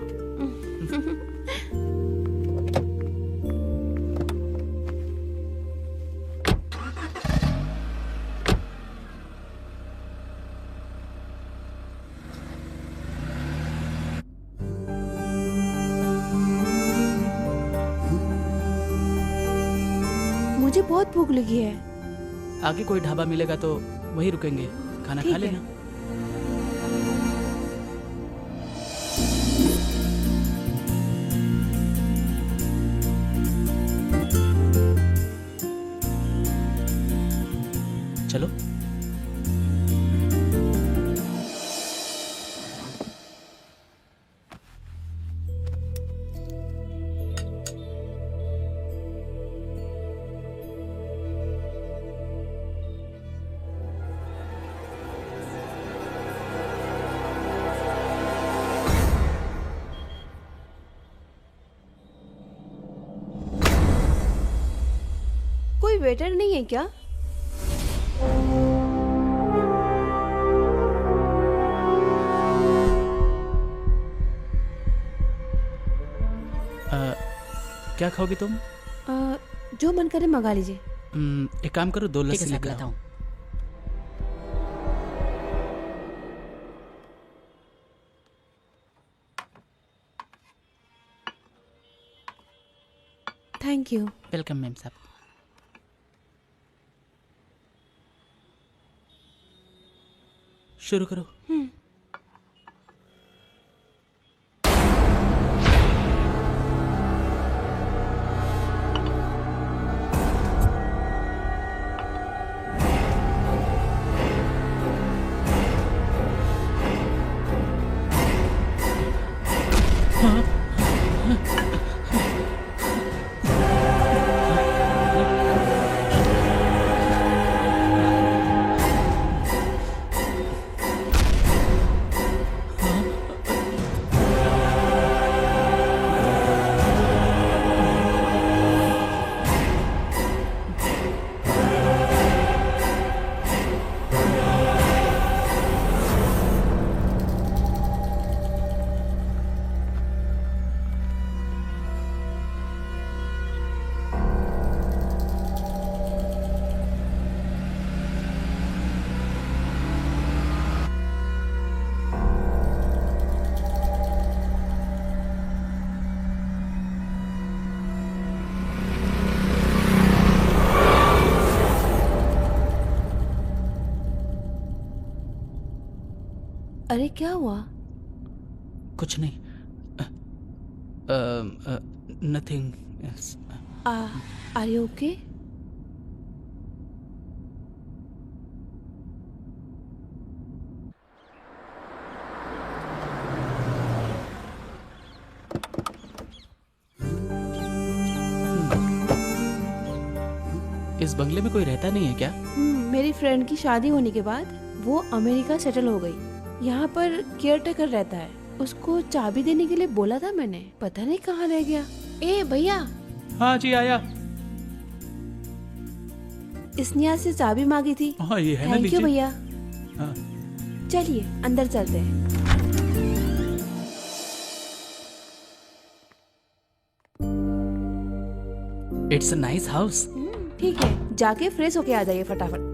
मुझे बहुत भूख लगी है। आगे कोई ढाबा मिलेगा तो वहीं रुकेंगे, खाना ठीक खा है। लेना। चलो। कोई वेटर नहीं है क्या? क्या खाओगी तुम? जो मन करे मंगा लीजिए। एक काम करो, 2 लस्सी लेकर आओ। Thank you. वेलकम मैम साहब। शुरू करो। अरे क्या हुआ? कुछ नहीं। नथिंग। Are you okay? इस बंगले में कोई रहता नहीं है क्या? मेरी फ्रेंड की शादी होने के बाद वो अमेरिका सेटल हो गई। यहाँ पर केयर टेकर रहता है। उसको चाबी देने के लिए बोला था मैंने, पता नहीं कहाँ रह गया। ए भैया। हाँ जी आया। स्नेहा से चाबी मांगी थी। हाँ ये है ना, थैंक यू लीजिए। भैया। हाँ। चलिए अंदर चलते हैं। It's a nice house. ठीक है, जाके फ्रेश होके आ जाइए फटाफट।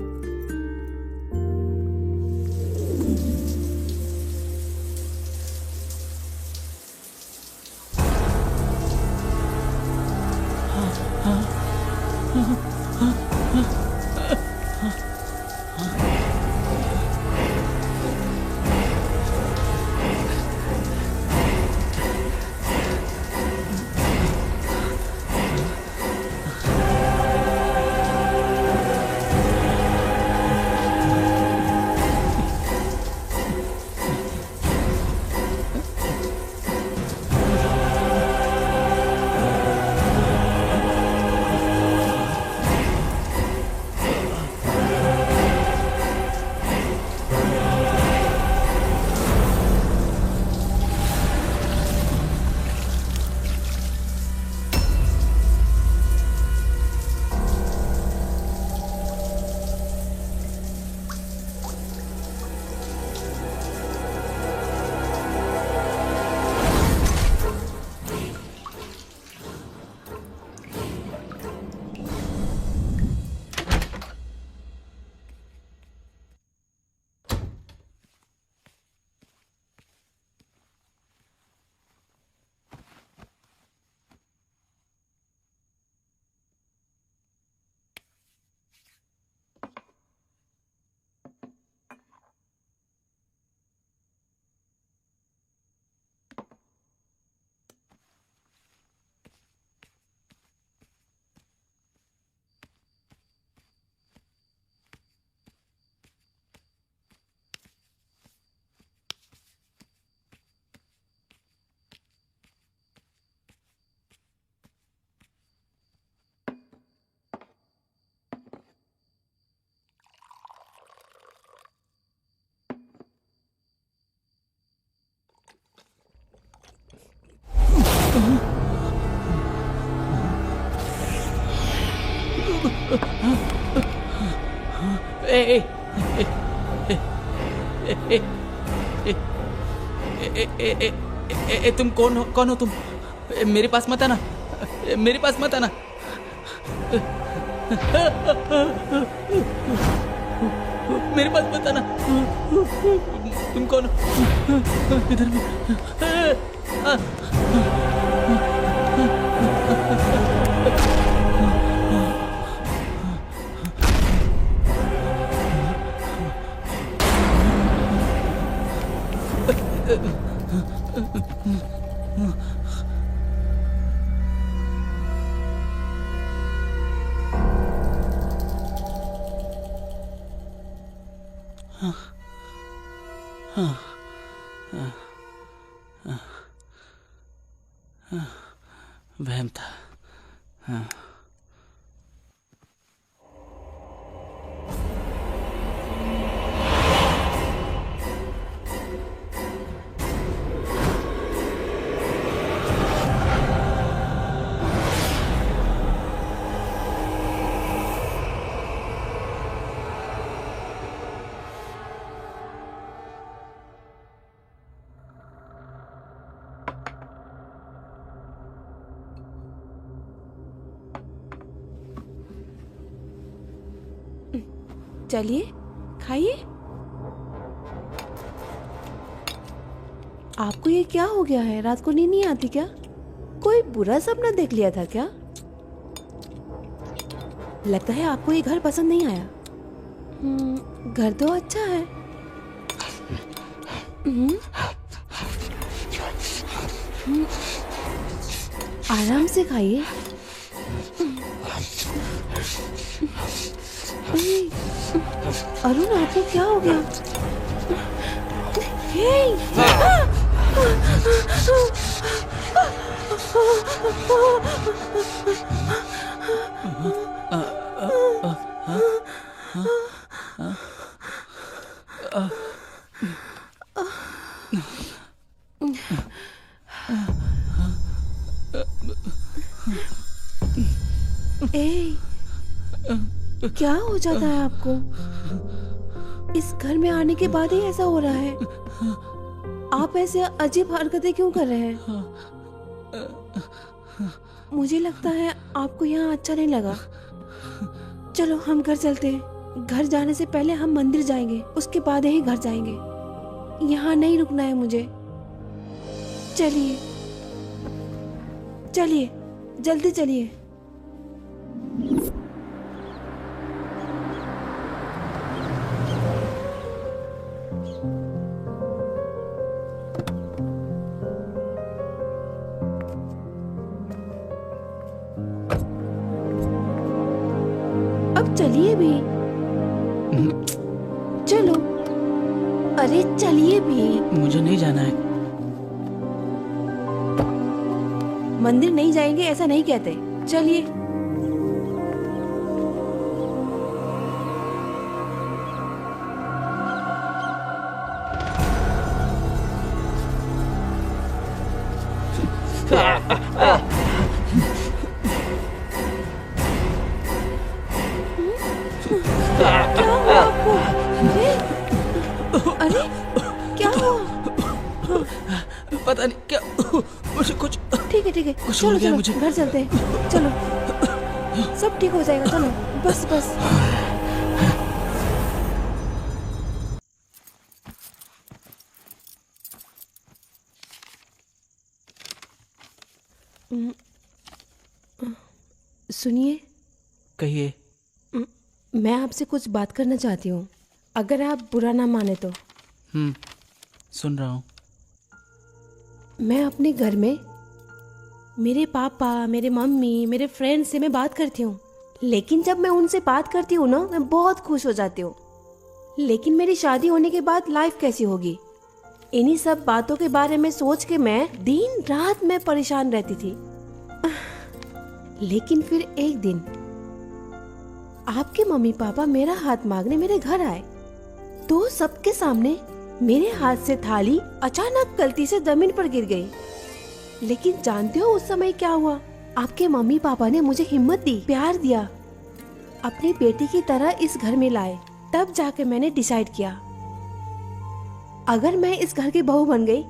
तुम कौन हो तुम? मेरे पास मत आना, मेरे पास मत आना। मेरे पास मत आना। तुम कौन हो? इधर भी। वहम था। हाँ। चलिए खाइए। आपको ये क्या हो गया है? रात को नींद नहीं आती क्या? कोई बुरा सपना देख लिया था क्या? लगता है आपको ये घर पसंद नहीं आया। घर तो अच्छा है। आराम से खाइए। अरुण, आपको क्या हो गया? क्या हो जाता है आपको? इस घर में आने के बाद ही ऐसा हो रहा है। आप ऐसे अजीब हरकतें क्यों कर रहे हैं? मुझे लगता है आपको यहाँ अच्छा नहीं लगा। चलो हम घर चलते हैं। घर जाने से पहले हम मंदिर जाएंगे, उसके बाद ही घर जाएंगे। यहाँ नहीं रुकना है मुझे। चलिए चलिए, जल्दी चलिए। अब चलिए भी। चलो, अरे चलिए भी। मुझे नहीं जाना है। मंदिर नहीं जाएंगे ऐसा नहीं कहते। चलिए। क्या हुआ आपको? अरे क्या हुआ? पता नहीं क्या मुझे कुछ। ठीक है चलो चलो घर चलते हैं। चलो सब ठीक हो जाएगा। चलो बस बस। सुनिए। कहिए। मैं आपसे कुछ बात करना चाहती हूँ, अगर आप बुरा ना माने तो। सुन रहा हूँ। मैं अपने घर में मेरे पापा, मेरे मम्मी, मेरे फ्रेंड्स से मैं बात करती हूँ, लेकिन जब मैं उनसे बात करती हूँ ना, मैं बहुत खुश हो जाती हूँ। लेकिन मेरी शादी होने के बाद लाइफ कैसी होगी, इन्हीं सब बातों के बारे में सोच के मैं दिन रात में परेशान रहती थी। लेकिन फिर एक दिन आपके मम्मी पापा मेरा हाथ मांगने मेरे घर आए, तो सबके सामने मेरे हाथ से थाली अचानक गलती से जमीन पर गिर गई। लेकिन जानते हो उस समय क्या हुआ? आपके मम्मी पापा ने मुझे हिम्मत दी, प्यार दिया, अपनी बेटी की तरह इस घर में लाए। तब जाके मैंने डिसाइड किया, अगर मैं इस घर की बहू बन गई,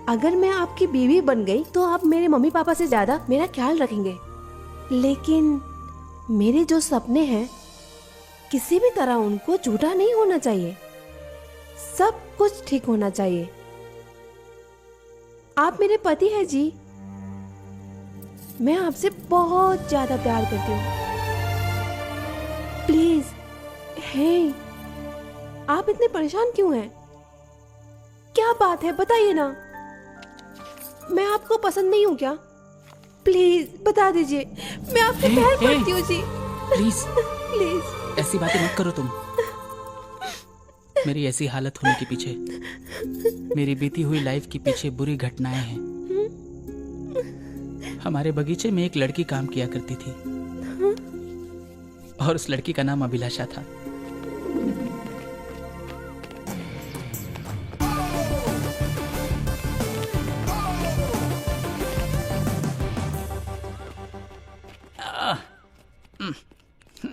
अगर मैं आपकी बीवी बन गई, तो आप मेरे मम्मी पापा से ज्यादा मेरा ख्याल रखेंगे। लेकिन मेरे जो सपने हैं, किसी भी तरह उनको झूठा नहीं होना चाहिए, सब कुछ ठीक होना चाहिए। आप मेरे पति हैं जी, मैं आपसे बहुत ज्यादा प्यार करती हूँ। प्लीज, हे, आप इतने परेशान क्यों हैं? क्या बात है, बताइए ना। मैं आपको पसंद नहीं हूँ क्या? प्लीज बता दीजिए, मैं आपसे प्यार करती हूँ जी। प्लीज प्लीज ऐसी बातें मत करो तुम। मेरी ऐसी हालत होने के पीछे, मेरी बीती हुई लाइफ के पीछे बुरी घटनाएं हैं। हमारे बगीचे में एक लड़की काम किया करती थी और उस लड़की का नाम अभिलाषा था।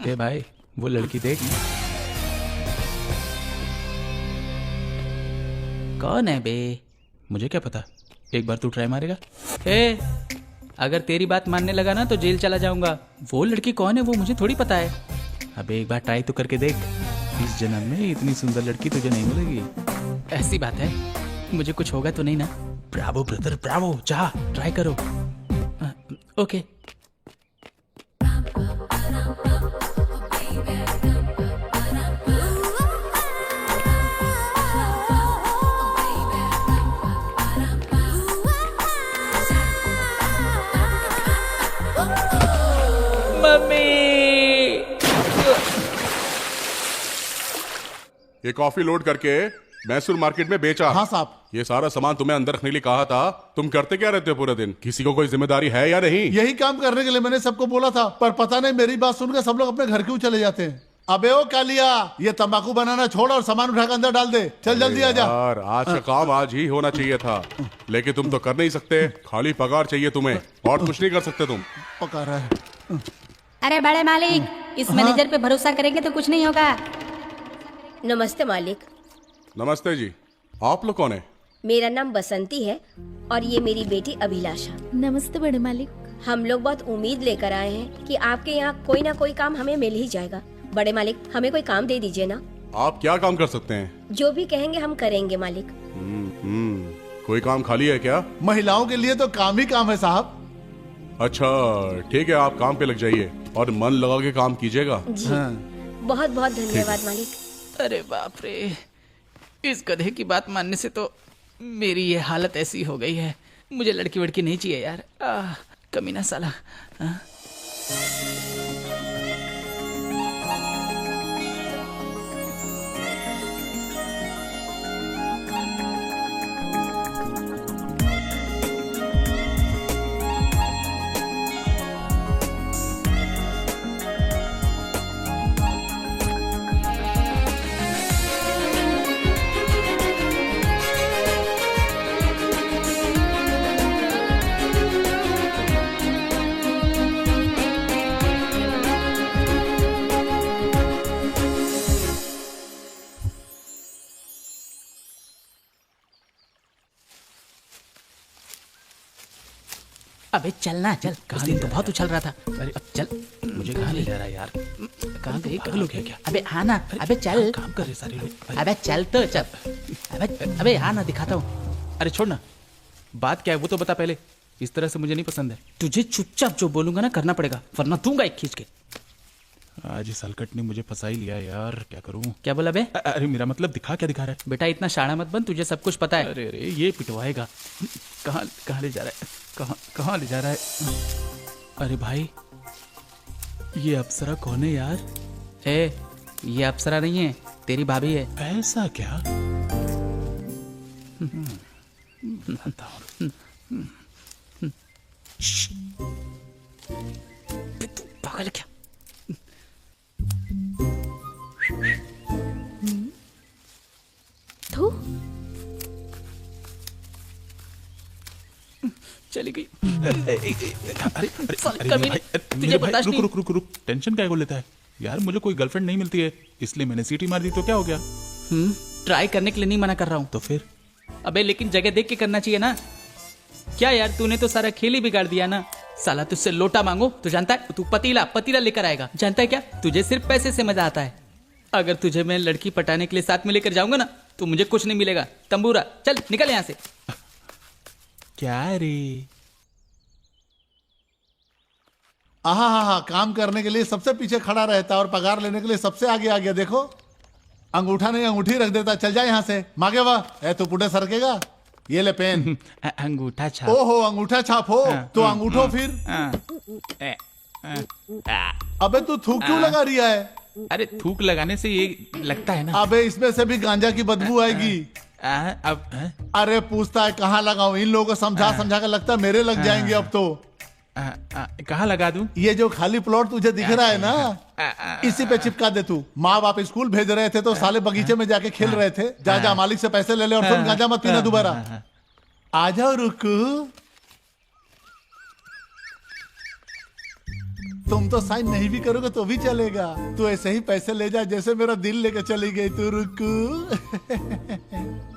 ए भाई, वो लड़की देख। कौन है बे? मुझे क्या पता, एक बार तू ट्राई मारेगा? ए, अगर तेरी बात मानने लगा ना तो जेल चला जाऊंगा। वो लड़की कौन है वो मुझे थोड़ी पता है। अबे एक बार ट्राई तो करके देख। इस जन्म में इतनी सुंदर लड़की तुझे नहीं मिलेगी। ऐसी बात है, मुझे कुछ होगा तो नहीं ना? Bravo brother, Bravo. जा ट्राई करो। ओके। ये कॉफी लोड करके मैसूर मार्केट में बेचा। हाँ साहब। ये सारा सामान तुम्हें अंदर रखने के लिए कहा था। तुम करते क्या रहते हो पूरे दिन? किसी को कोई जिम्मेदारी है या नहीं? यही काम करने के लिए मैंने सबको बोला था, पर पता नहीं मेरी बात सुनकर सब लोग अपने घर क्यों चले जाते हैं। अबे ओ कालिया, ये तंबाकू बनाना छोड़ और सामान उठाकर अंदर डाल दे। चल जल्दी आ जा। यार, आज का काम आज ही होना चाहिए था, लेकिन तुम तो कर नहीं सकते। खाली पगार चाहिए तुम्हें, और कुछ नहीं कर सकते तुम। पका रहा है। अरे बड़े मालिक, इस मैनेजर पे भरोसा करेंगे तो कुछ नहीं होगा। नमस्ते मालिक। नमस्ते जी। आप लोग कौन है? मेरा नाम बसंती है और ये मेरी बेटी अभिलाषा। नमस्ते बड़े मालिक। हम लोग बहुत उम्मीद लेकर आए हैं कि आपके यहाँ कोई ना कोई काम हमें मिल ही जाएगा। बड़े मालिक, हमें कोई काम दे दीजिए ना। आप क्या काम कर सकते हैं? जो भी कहेंगे हम करेंगे मालिक। कोई काम खाली है क्या? महिलाओं के लिए तो काम ही काम है साहब। अच्छा ठीक है, आप काम पे लग जाइए और मन लगा के काम कीजिएगा। जी बहुत बहुत धन्यवाद मालिक। अरे बाप रे, इस गधे की बात मानने से तो मेरी ये हालत ऐसी हो गई है। मुझे लड़की वड़की नहीं चाहिए यार। कमीना साला। अबे चलना, चल। उस दिन तो बहुत उछल रहा था। अरे अब चल। मुझे कहाँ ले जा रहा है यार? कहाँ गए? पागल हो गया क्या? अबे आना। अबे चल। काम कर रहे सारे लोग। अबे चल तो चल। अबे आना, दिखाता हूँ। अरे छोड़ ना, बात क्या है वो तो बता पहले। इस तरह से मुझे नहीं पसंद है। तुझे चुपचाप जो बोलूंगा ना करना पड़ेगा, वरना दूंगा एक खींच के। आज इस हलकट ने मुझे फंसा ही लिया यार, क्या करूं? क्या बोला बे? अरे मेरा मतलब दिखा क्या दिखा रहा है? बेटा इतना शाणा मत बन, तुझे सब कुछ पता है। अरे अरे ये पिटवाएगा। कहाँ ले जा रहा है? कहाँ ले जा रहा है? अरे भाई, ये अप्सरा कौन है यार? ये अप्सरा नहीं है, तेरी भाभी है। ऐसा क्या? तू पागल है क्या? थू, चली गई। अरे कमीने, तुझे मेरे भाई, बर्दाश्त नहीं। रुक। टेंशन क्या को लेता है यार? मुझे कोई गर्लफ्रेंड नहीं मिलती है, इसलिए मैंने सीटी मार दी, तो क्या हो गया? ट्राई करने के लिए नहीं मना कर रहा हूँ। तो फिर? अबे लेकिन जगह देख के करना चाहिए ना। क्या यार, तूने तो सारा खेल ही बिगाड़ दिया ना। साला तुझसे लोटा मांगो तो जानता है तू पतीला लेकर आएगा। जानता है क्या, तुझे सिर्फ पैसे से मजा आता है। अगर तुझे मैं लड़की पटाने के लिए साथ में लेकर जाऊंगा ना तो मुझे कुछ नहीं मिलेगा। तंबूरा, चल निकल यहाँ से। क्या रे? हाँ, काम करने के लिए सबसे पीछे खड़ा रहता और पगार लेने के लिए सबसे आगे आ गया। देखो, अंगूठा नहीं अंगूठी रख देता। चल जा यहाँ से, मांगे वाह। ए तू पुढे सरकेगा? ये ले पेन। अंगूठा छाप। ओहो, अंगूठा छाप हो तो अंगूठो फिर। अबे तू थूक क्यों लगा रिया है? अरे थूक लगाने से ये लगता है ना। अबे इसमें से भी गांजा की बदबू आएगी। अब अरे पूछता है कहाँ लगाऊं, इन लोगों को समझा समझा कर लगता है मेरे लग जाएंगे अब तो। कहाँ लगा दूं? ये जो खाली प्लॉट तुझे दिख रहा है ना, इसी पे चिपका दे तू। माँ बाप स्कूल भेज रहे थे तो साले बगीचे में जाके खेल रहे थे। जा जा मालिक से पैसे ले ले और तुम गांजा मत पीना दोबारा। आ जाओ रुकू। तुम तो साइन नहीं भी करोगे तो भी चलेगा। तू ऐसे ही पैसे ले जा जैसे मेरा दिल लेके चली गई तू। रुकू।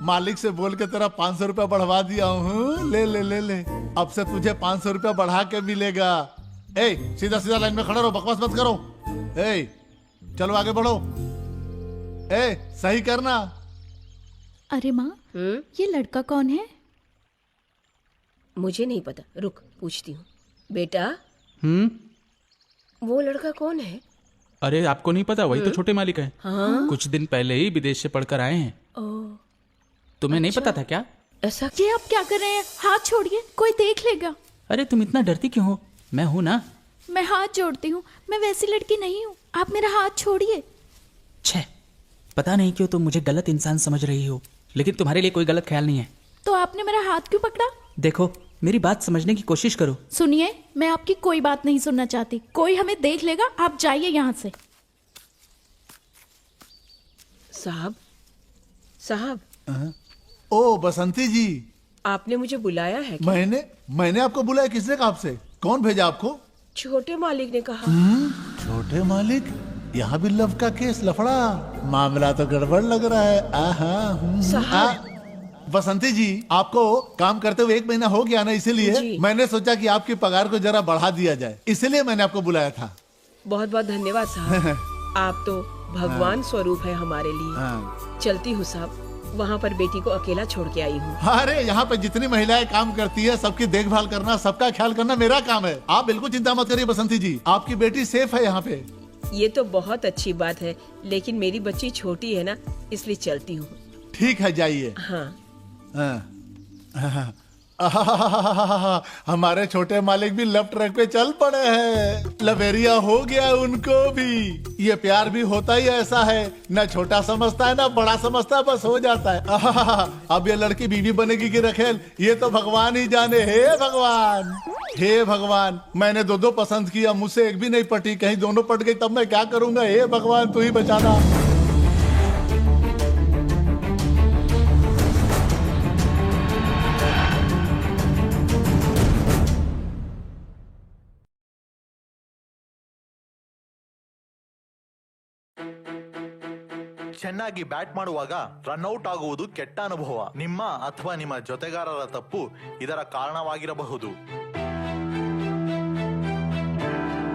मालिक से बोल के तेरा 500 रुपया बढ़वा दिया हूँ। ले ले ले ले, अब से तुझे 500 रुपया बढ़ा के मिलेगा। ए सीधा सीधा लाइन में खड़ा रहो, बकवास मत करो। ए चलो आगे बढ़ो। ए सही करना। अरे माँ, ये लड़का कौन है? मुझे नहीं पता, रुक पूछती हूँ। बेटा वो लड़का कौन है? अरे आपको नहीं पता? वही तो छोटे मालिक है। हाँ? कुछ दिन पहले ही विदेश से पढ़कर आए हैं। तुम्हें नहीं पता था क्या? ऐसा ये आप क्या कर रहे हैं? हाथ छोड़िए, कोई देख लेगा। अरे तुम इतना डरती क्यों हो? मैं हूं ना। मैं हाथ जोड़ती हूँ, मैं वैसी लड़की नहीं हूँ। आप मेरा हाथ छोड़िए। छे, पता नहीं क्यों तुम मुझे गलत इंसान समझ रही हो, लेकिन तुम्हारे लिए कोई गलत ख्याल नहीं है। तो आपने मेरा हाथ क्यों पकड़ा? देखो, मेरी बात समझने की कोशिश करो। सुनिए, मैं आपकी कोई बात नहीं सुनना चाहती। कोई हमें देख लेगा, आप जाइए यहाँ से। साहब साहब। ओ बसंती जी, आपने मुझे बुलाया है क्या? मैंने आपको बुलाया? किसने कहा आपसे? कौन भेजा आपको? छोटे मालिक ने कहा। छोटे मालिक? यहाँ भी लव का केस लफड़ा? मामला तो गड़बड़ लग रहा है। साहब। बसंती जी, आपको काम करते हुए 1 महीना हो गया ना, इसीलिए मैंने सोचा कि आपकी पगार को जरा बढ़ा दिया जाए, इसीलिए मैंने आपको बुलाया था। बहुत बहुत धन्यवाद साहब। आप तो भगवान स्वरूप है हमारे लिए। चलती हूँ साहब, वहाँ पर बेटी को अकेला छोड़ के आई हूँ। अरे यहाँ पे जितनी महिलाएं काम करती है, सबकी देखभाल करना, सबका ख्याल करना मेरा काम है। आप बिल्कुल चिंता मत करिए बसंती जी, आपकी बेटी सेफ है यहाँ पे। ये तो बहुत अच्छी बात है, लेकिन मेरी बच्ची छोटी है ना, इसलिए चलती हूँ। ठीक है, जाइए। हाँ। हमारे छोटे मालिक भी लव ट्रैक पे चल पड़े हैं। लवेरिया हो गया उनको भी। ये प्यार भी होता ही ऐसा है, न छोटा समझता है न बड़ा समझता है, बस हो जाता है। अब ये लड़की बीवी बनेगी कि रखेल, ये तो भगवान ही जाने। हे भगवान, हे भगवान, मैंने 2 पसंद किया, मुझसे एक भी नहीं पटी। कहीं दोनों पट गई तब मैं क्या करूंगा? हे भगवान, तू ही बचाना। ಚೆನ್ನಾಗಿ ಬ್ಯಾಟ್ ಮಾಡುವಾಗ ರನ್ಔಟ್ ಆಗುವುದು ಕೆಟ್ಟ ಅನುಭವ. ನಿಮ್ಮ ಅಥವಾ ನಿಮ್ಮ ಜೊತೆಗಾರರ ತಪ್ಪು ಇದರ ಕಾರಣವಾಗಿರಬಹುದು.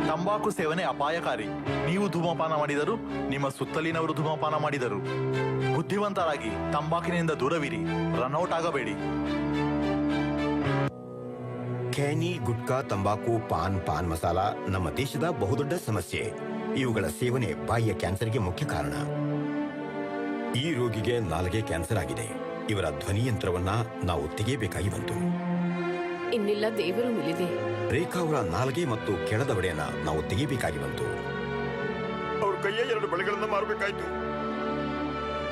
ತಂಬಾಕು ಸೇವನೆ ಅಪಾಯಕಾರಿ. ನೀವು ಧೂಮಪಾನ ಮಾಡಿದರು, ನಿಮ್ಮ ಸುತ್ತಲಿನವರು ಧೂಮಪಾನ ಮಾಡಿದರು. ಬುದ್ಧಿವಂತರಾಗಿ ತಂಬಾಕಿನಿಂದ ದೂರವಿರಿ. ರನ್ಔಟ್ ಆಗಬೇಡಿ. ಖೈನಿ, ಗುಟ್ಕಾ, ತಂಬಾಕು, ಪಾನ್ ಮಸಾಲ ನಮ್ಮ ದೇಶದ ಬಹುದೊಡ್ಡ ಸಮಸ್ಯೆ. ಇವುಗಳ ಸೇವನೆ ಬಾಯಿಯ ಕ್ಯಾನ್ಸರ್ಗೆ ಮುಖ್ಯ ಕಾರಣ. ಈ ರೋಗಿಗೆ ನಾಲಿಗೆ ಕ್ಯಾನ್ಸರ್ ಆಗಿದೆ. ಇವರ ಧ್ವನಿ ಯಂತ್ರವನ್ನ ನಾವು ತೆಗೆಯಬೇಕಾಗಿ ಬಂತು. ಇನ್ನೆಲ್ಲ ದೇವರು ಮಿಲಿದೆ. ರೇಖಾ ಅವರ ನಾಲಿಗೆ ಮತ್ತು ಕೆಳದ ಬಡೆಯನ್ನ ನಾವು ತೆಗೆಯಬೇಕಾಗಿ ಬಂತು. ಅವ್ರ ಕೈಯ 2 ಬಳೆಗಳನ್ನು ಮಾರಬೇಕಾಯಿತು.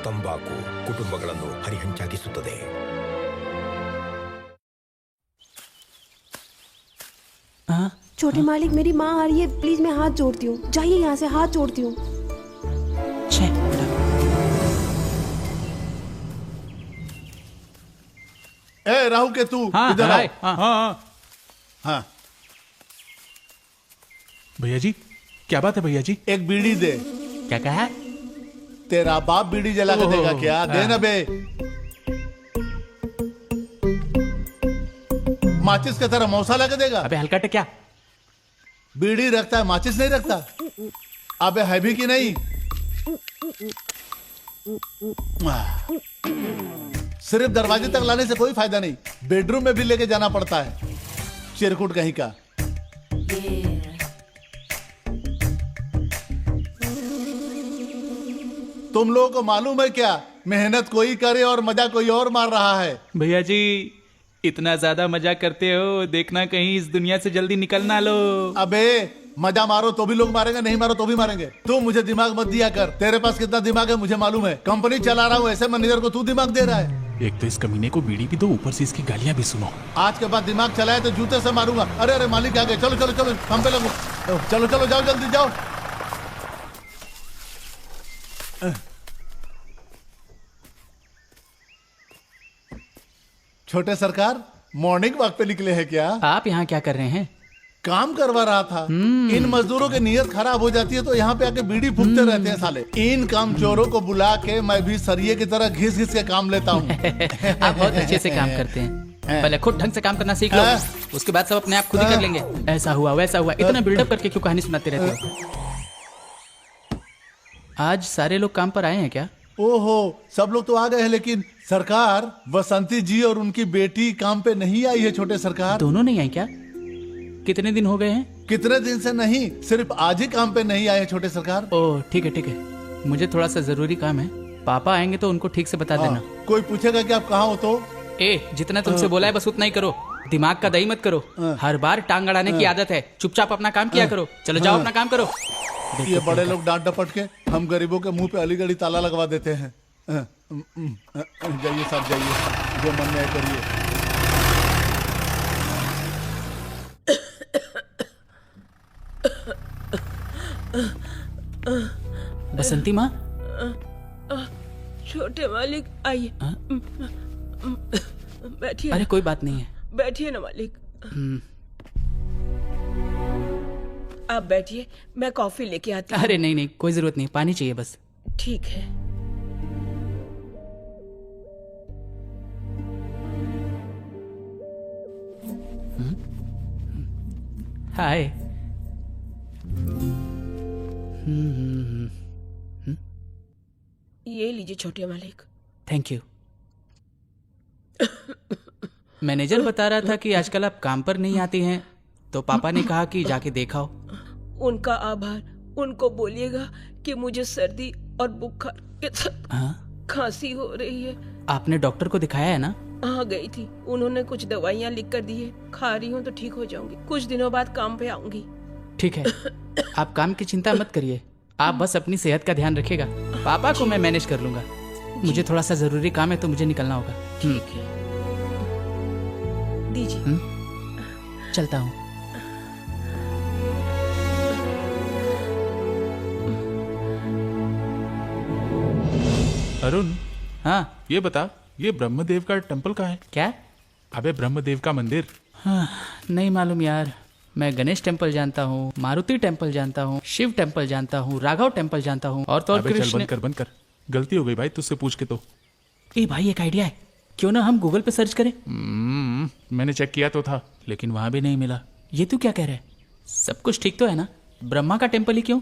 ತಂಬಾಕು ಕುಟುಂಬಗಳನ್ನು ಹರಿಹಂಚಾಗಿಸುತ್ತದೆ. छोटे मालिक, मेरी माँ आ रही है, प्लीज मैं हाथ जोड़ती हूँ, जाइए यहाँ से, हाथ जोड़ती हूँ। ए राहु के तू इधर आओ। हाँ भैया जी, क्या बात है भैया जी? एक बीड़ी दे। क्या कहा? तेरा बाप बीड़ी जला के देगा क्या? दे ना बे। माचिस के तरह मौसा लगा देगा? अबे हल्का क्या? बीड़ी रखता है, माचिस नहीं रखता? अबे है भी कि नहीं? सिर्फ दरवाजे तक लाने से कोई फायदा नहीं, बेडरूम में भी लेके जाना पड़ता है। चिरकुट कहीं का। तुम लोगों को मालूम है क्या, मेहनत कोई करे और मजा कोई और मार रहा है। भैया जी, इतना ज्यादा मजा करते हो, देखना कहीं इस दुनिया से जल्दी निकल ना लो। अबे मजा मारो तो भी लोग मारेंगे, नहीं मारो तो भी मारेंगे। तू मुझे दिमाग मत दिया कर, तेरे पास कितना दिमाग है मुझे मालूम है। कंपनी चला रहा हूँ, ऐसे मैनेजर को तू दिमाग दे रहा है। एक तो इस कमीने को बीड़ी भी दो, ऊपर से इसकी गालियां भी सुनो। आज के बाद दिमाग चलाए तो जूते से मारूंगा। अरे अरे मालिक आ गए, चलो चलो चलो हम पे लगो, चलो चलो जाओ जल्दी जाओ। छोटे सरकार मॉर्निंग वॉक पे निकले हैं क्या? आप यहाँ क्या कर रहे हैं? काम करवा रहा था। इन मजदूरों की नीयत खराब हो जाती है तो यहाँ पे आके बीड़ी फूकते रहते हैं साले। इन काम चोरों को बुला के मैं भी सरिये की तरह घिस घिस के काम लेता हूँ। आप बहुत अच्छे से काम करते हैं। पहले खुद ढंग से काम करना सीख लो, उसके बाद सब अपने आप खुद ही कर लेंगे। ऐसा हुआ वैसा हुआ, इतना बिल्डअप करके क्यों कहानी सुनाते रहते हो? आज सारे लोग काम पर आए हैं क्या? ओहो, सब लोग तो आ गए हैं, लेकिन सरकार बसंती जी और उनकी बेटी काम पे नहीं आई है। छोटे सरकार दोनों नहीं आई क्या? कितने दिन हो गए हैं? कितने दिन से नहीं, सिर्फ आज ही काम पे नहीं आए छोटे सरकार। ओह ठीक है ठीक है, मुझे थोड़ा सा जरूरी काम है। पापा आएंगे तो उनको ठीक से बता देना। कोई पूछेगा कि आप कहाँ हो तो जितना तुमसे बोला है बस उतना ही करो, दिमाग का दही मत करो। हर बार टांग अड़ाने की आदत है, चुपचाप अपना काम किया करो। चलो जाओ अपना काम करो। ये बड़े लोग डांट डपट के हम गरीबों के मुंह पे अलीगढ़ी ताला लगवा देते हैं। जाइए साहब जाइए, जो मन में है करिए। बसंती माँ, छोटे मालिक आइए, बैठिए। अरे कोई बात नहीं है, बैठिए ना मालिक। आप बैठिए, मैं कॉफी लेके आती हूँ। अरे नहीं नहीं कोई जरूरत नहीं, पानी चाहिए बस। ठीक है। हाय। ये लीजिए छोटे मालिक। Thank you. मैनेजर बता रहा था कि आजकल आप काम पर नहीं आती हैं, तो पापा ने कहा कि जाके देखाओ। उनका आभार। उनको बोलिएगा कि मुझे सर्दी और बुखार के साथ खांसी हो रही है। आपने डॉक्टर को दिखाया है ना? हाँ गई थी, उन्होंने कुछ दवाइयाँ लिख कर दी है, खा रही हूँ तो ठीक हो जाऊंगी। कुछ दिनों बाद काम पे आऊंगी। ठीक है, आप काम की चिंता मत करिए, आप बस अपनी सेहत का ध्यान रखिएगा। पापा को मैं मैनेज कर लूंगा। मुझे थोड़ा सा जरूरी काम है तो मुझे निकलना होगा। ठीक है, दीजिए। चलता हूँ। अरुण, हाँ ये बता, ये ब्रह्मदेव का टेम्पल कहाँ है? क्या? अबे ब्रह्मदेव का मंदिर। हाँ, नहीं मालूम यार। मैं गणेश टेम्पल जानता हूँ, मारुति टेम्पल जानता हूँ, शिव टेम्पल जानता हूँ, राघव टेम्पल जानता हूँ, और तो और अबे चल कृष्ण। बंद कर, गलती हो गई भाई तुझसे पूछ के तो। ए भाई एक आइडिया है, क्यों ना हम गूगल पे सर्च करें? मैंने चेक किया तो था, लेकिन वहां भी नहीं मिला। ये तू क्या कह रहा है? सब कुछ ठीक तो है ना? ब्रह्मा का टेम्पल ही क्यों?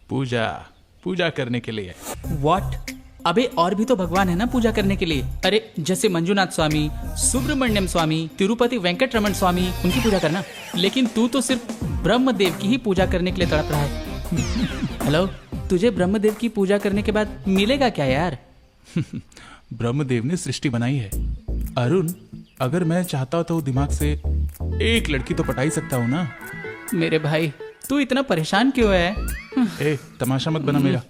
पूजा करने के लिए। व्हाट? अबे और भी तो भगवान है ना पूजा करने के लिए। अरे जैसे मंजुनाथ स्वामी, सुब्रमण्यम स्वामी, तिरुपति वेंकट रमन स्वामी, उनकी पूजा करना। लेकिन तू तो सिर्फ ब्रह्मदेव की ही पूजा करने के लिए तड़प रहा है। हेलो, तुझे ब्रह्मदेव की पूजा करने के बाद मिलेगा क्या यार? ब्रह्मदेव ने सृष्टि बनाई है अरुण, अगर मैं चाहता तो दिमाग से एक लड़की तो पटा ही सकता हूँ ना। मेरे भाई तू इतना परेशान क्यों है? ए तमाशा मत बना मेरा।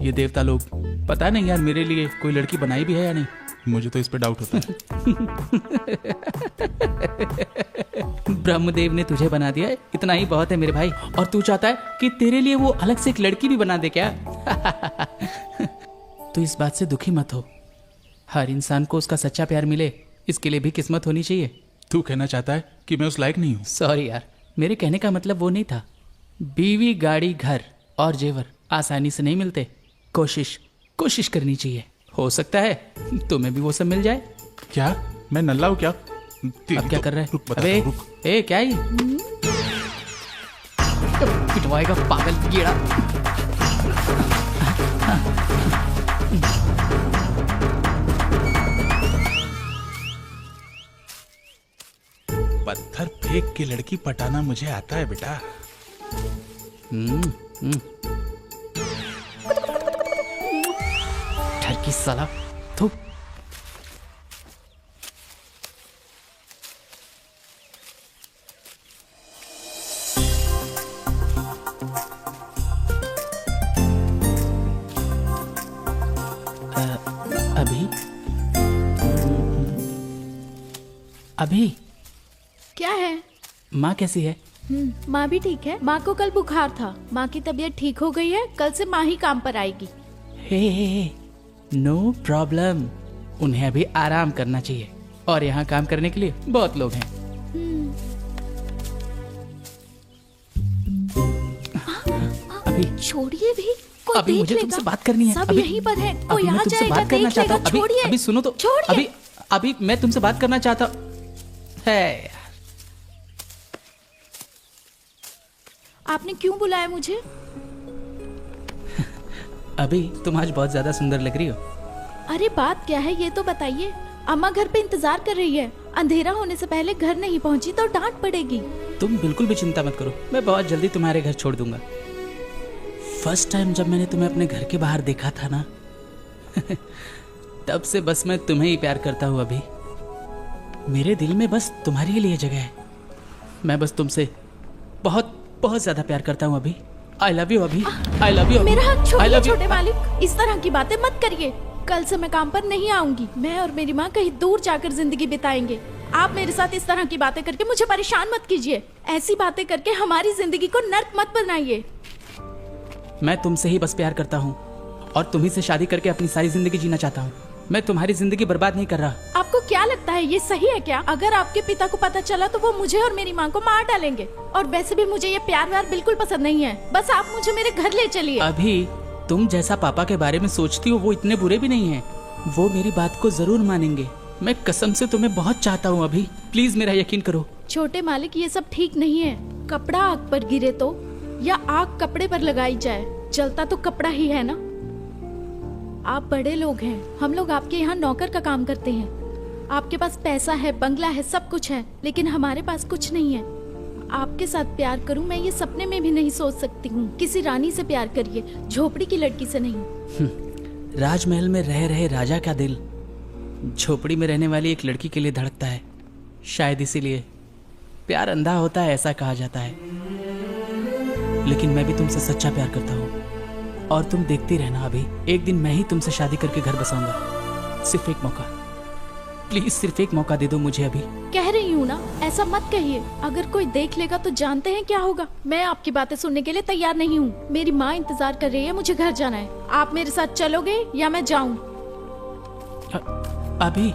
ये देवता लोग पता नहीं यार मेरे लिए कोई लड़की बनाई भी है या नहीं, मुझे तो इस पे डाउट होता है। ब्रह्मदेव ने तुझे बना दिया है, इतना ही बहुत है मेरे भाई। और तू चाहता है कि तेरे लिए वो अलग से एक लड़की भी बना दे क्या? तो इस बात से दुखी मत हो, हर इंसान को उसका सच्चा प्यार मिले, इसके लिए भी किस्मत होनी चाहिए। तू कहना चाहता है कि मैं उस लायक नहीं हूँ? सॉरी यार, मेरे कहने का मतलब वो नहीं था। बीवी, गाड़ी, घर और जेवर आसानी से नहीं मिलते। कोशिश करनी चाहिए, हो सकता है तुम्हें भी वो सब मिल जाए। क्या मैं नल्ला हूँ क्या? अब क्या कर रहा है? रुक, बता, अबे रुक। ए क्या ही पिटवाएगा पागल कीड़ा। पत्थर फेंक के लड़की पटाना मुझे आता है बेटा। ठरकी साला, थू। अभी अभी क्या है? माँ कैसी है? माँ भी ठीक है। माँ को कल बुखार था। माँ की तबीयत ठीक हो गई है। कल से माँ ही काम पर आएगी। हे नो प्रॉब्लम। उन्हें अभी आराम करना चाहिए और यहाँ काम करने के लिए बहुत लोग हैं। अभी छोड़िए भी, कोई अभी देख मुझे लेगा। तुमसे बात करनी है। सब अभी यहीं पर है, अभी कोई मैं आ तुमसे जाएगा, बात करना देख चाहता लेगा। हूँ। छोड़िए, अभी सुनो तो। छोड़िए। अभी मैं तुमसे बात करना चाहता हूँ। है आपने क्यों बुलाया मुझे? अभी तुम आज बहुत ज्यादा सुंदर लग रही हो। अरे बात क्या है ये तो बताइए। अम्मा घर पे इंतजार कर रही है। अंधेरा होने से पहले घर नहीं पहुंची तो डांट पड़ेगी। तुम बिल्कुल भी चिंता मत करो, मैं बहुत जल्दी तुम्हारे घर छोड़ दूंगा। फर्स्ट टाइम जब मैंने तुम्हें अपने घर के बाहर देखा था ना तब से बस मैं तुम्हें ही प्यार करता हूँ। अभी मेरे दिल में बस तुम्हारे ही लिए जगह है। मैं बस तुमसे बहुत बहुत ज्यादा प्यार करता हूँ। अभी आई लव यू। अभी आई लव यू। मेरा हाथ I छोड़िए love you. छोटे मालिक, इस तरह की बातें मत करिए। कल से मैं काम पर नहीं आऊंगी। मैं और मेरी माँ कहीं दूर जाकर जिंदगी बिताएंगे। आप मेरे साथ इस तरह की बातें करके मुझे परेशान मत कीजिए। ऐसी बातें करके हमारी जिंदगी को नर्क मत बनाइए। मैं तुमसे ही बस प्यार करता हूँ और तुम्ही से शादी करके अपनी सारी जिंदगी जीना चाहता हूँ। मैं तुम्हारी जिंदगी बर्बाद नहीं कर रहा। आपको क्या लगता है ये सही है क्या? अगर आपके पिता को पता चला तो वो मुझे और मेरी माँ को मार डालेंगे। और वैसे भी मुझे ये प्यार व्यार बिल्कुल पसंद नहीं है। बस आप मुझे मेरे घर ले चलिए। अभी तुम जैसा पापा के बारे में सोचती हो वो इतने बुरे भी नहीं हैं। वो मेरी बात को जरूर मानेंगे। मैं कसम से तुम्हें बहुत चाहता हूँ। अभी प्लीज मेरा यकीन करो। छोटे मालिक ये सब ठीक नहीं है। कपड़ा आग पर गिरे तो या आग कपड़े पर लगाई जाए, जलता तो कपड़ा ही है ना। आप बड़े लोग हैं, हम लोग आपके यहाँ नौकर का काम करते हैं। आपके पास पैसा है, बंगला है, सब कुछ है, लेकिन हमारे पास कुछ नहीं है। आपके साथ प्यार करूं मैं ये सपने में भी नहीं सोच सकती हूँ। किसी रानी से प्यार करिए, झोपड़ी की लड़की से नहीं। राजमहल में रह रहे राजा का दिल झोपड़ी में रहने वाली एक लड़की के लिए धड़कता है। शायद इसीलिए प्यार अंधा होता है, ऐसा कहा जाता है। लेकिन मैं भी तुमसे सच्चा प्यार करता हूँ और तुम देखती रहना। अभी एक दिन मैं ही तुमसे शादी करके घर बसाऊंगा। सिर्फ एक मौका, प्लीज सिर्फ एक मौका दे दो मुझे। अभी कह रही हूँ ना, ऐसा मत कहिए। अगर कोई देख लेगा तो जानते हैं क्या होगा। मैं आपकी बातें सुनने के लिए तैयार नहीं हूँ। मेरी माँ इंतजार कर रही है, मुझे घर जाना है। आप मेरे साथ चलोगे या मैं जाऊँ? अभी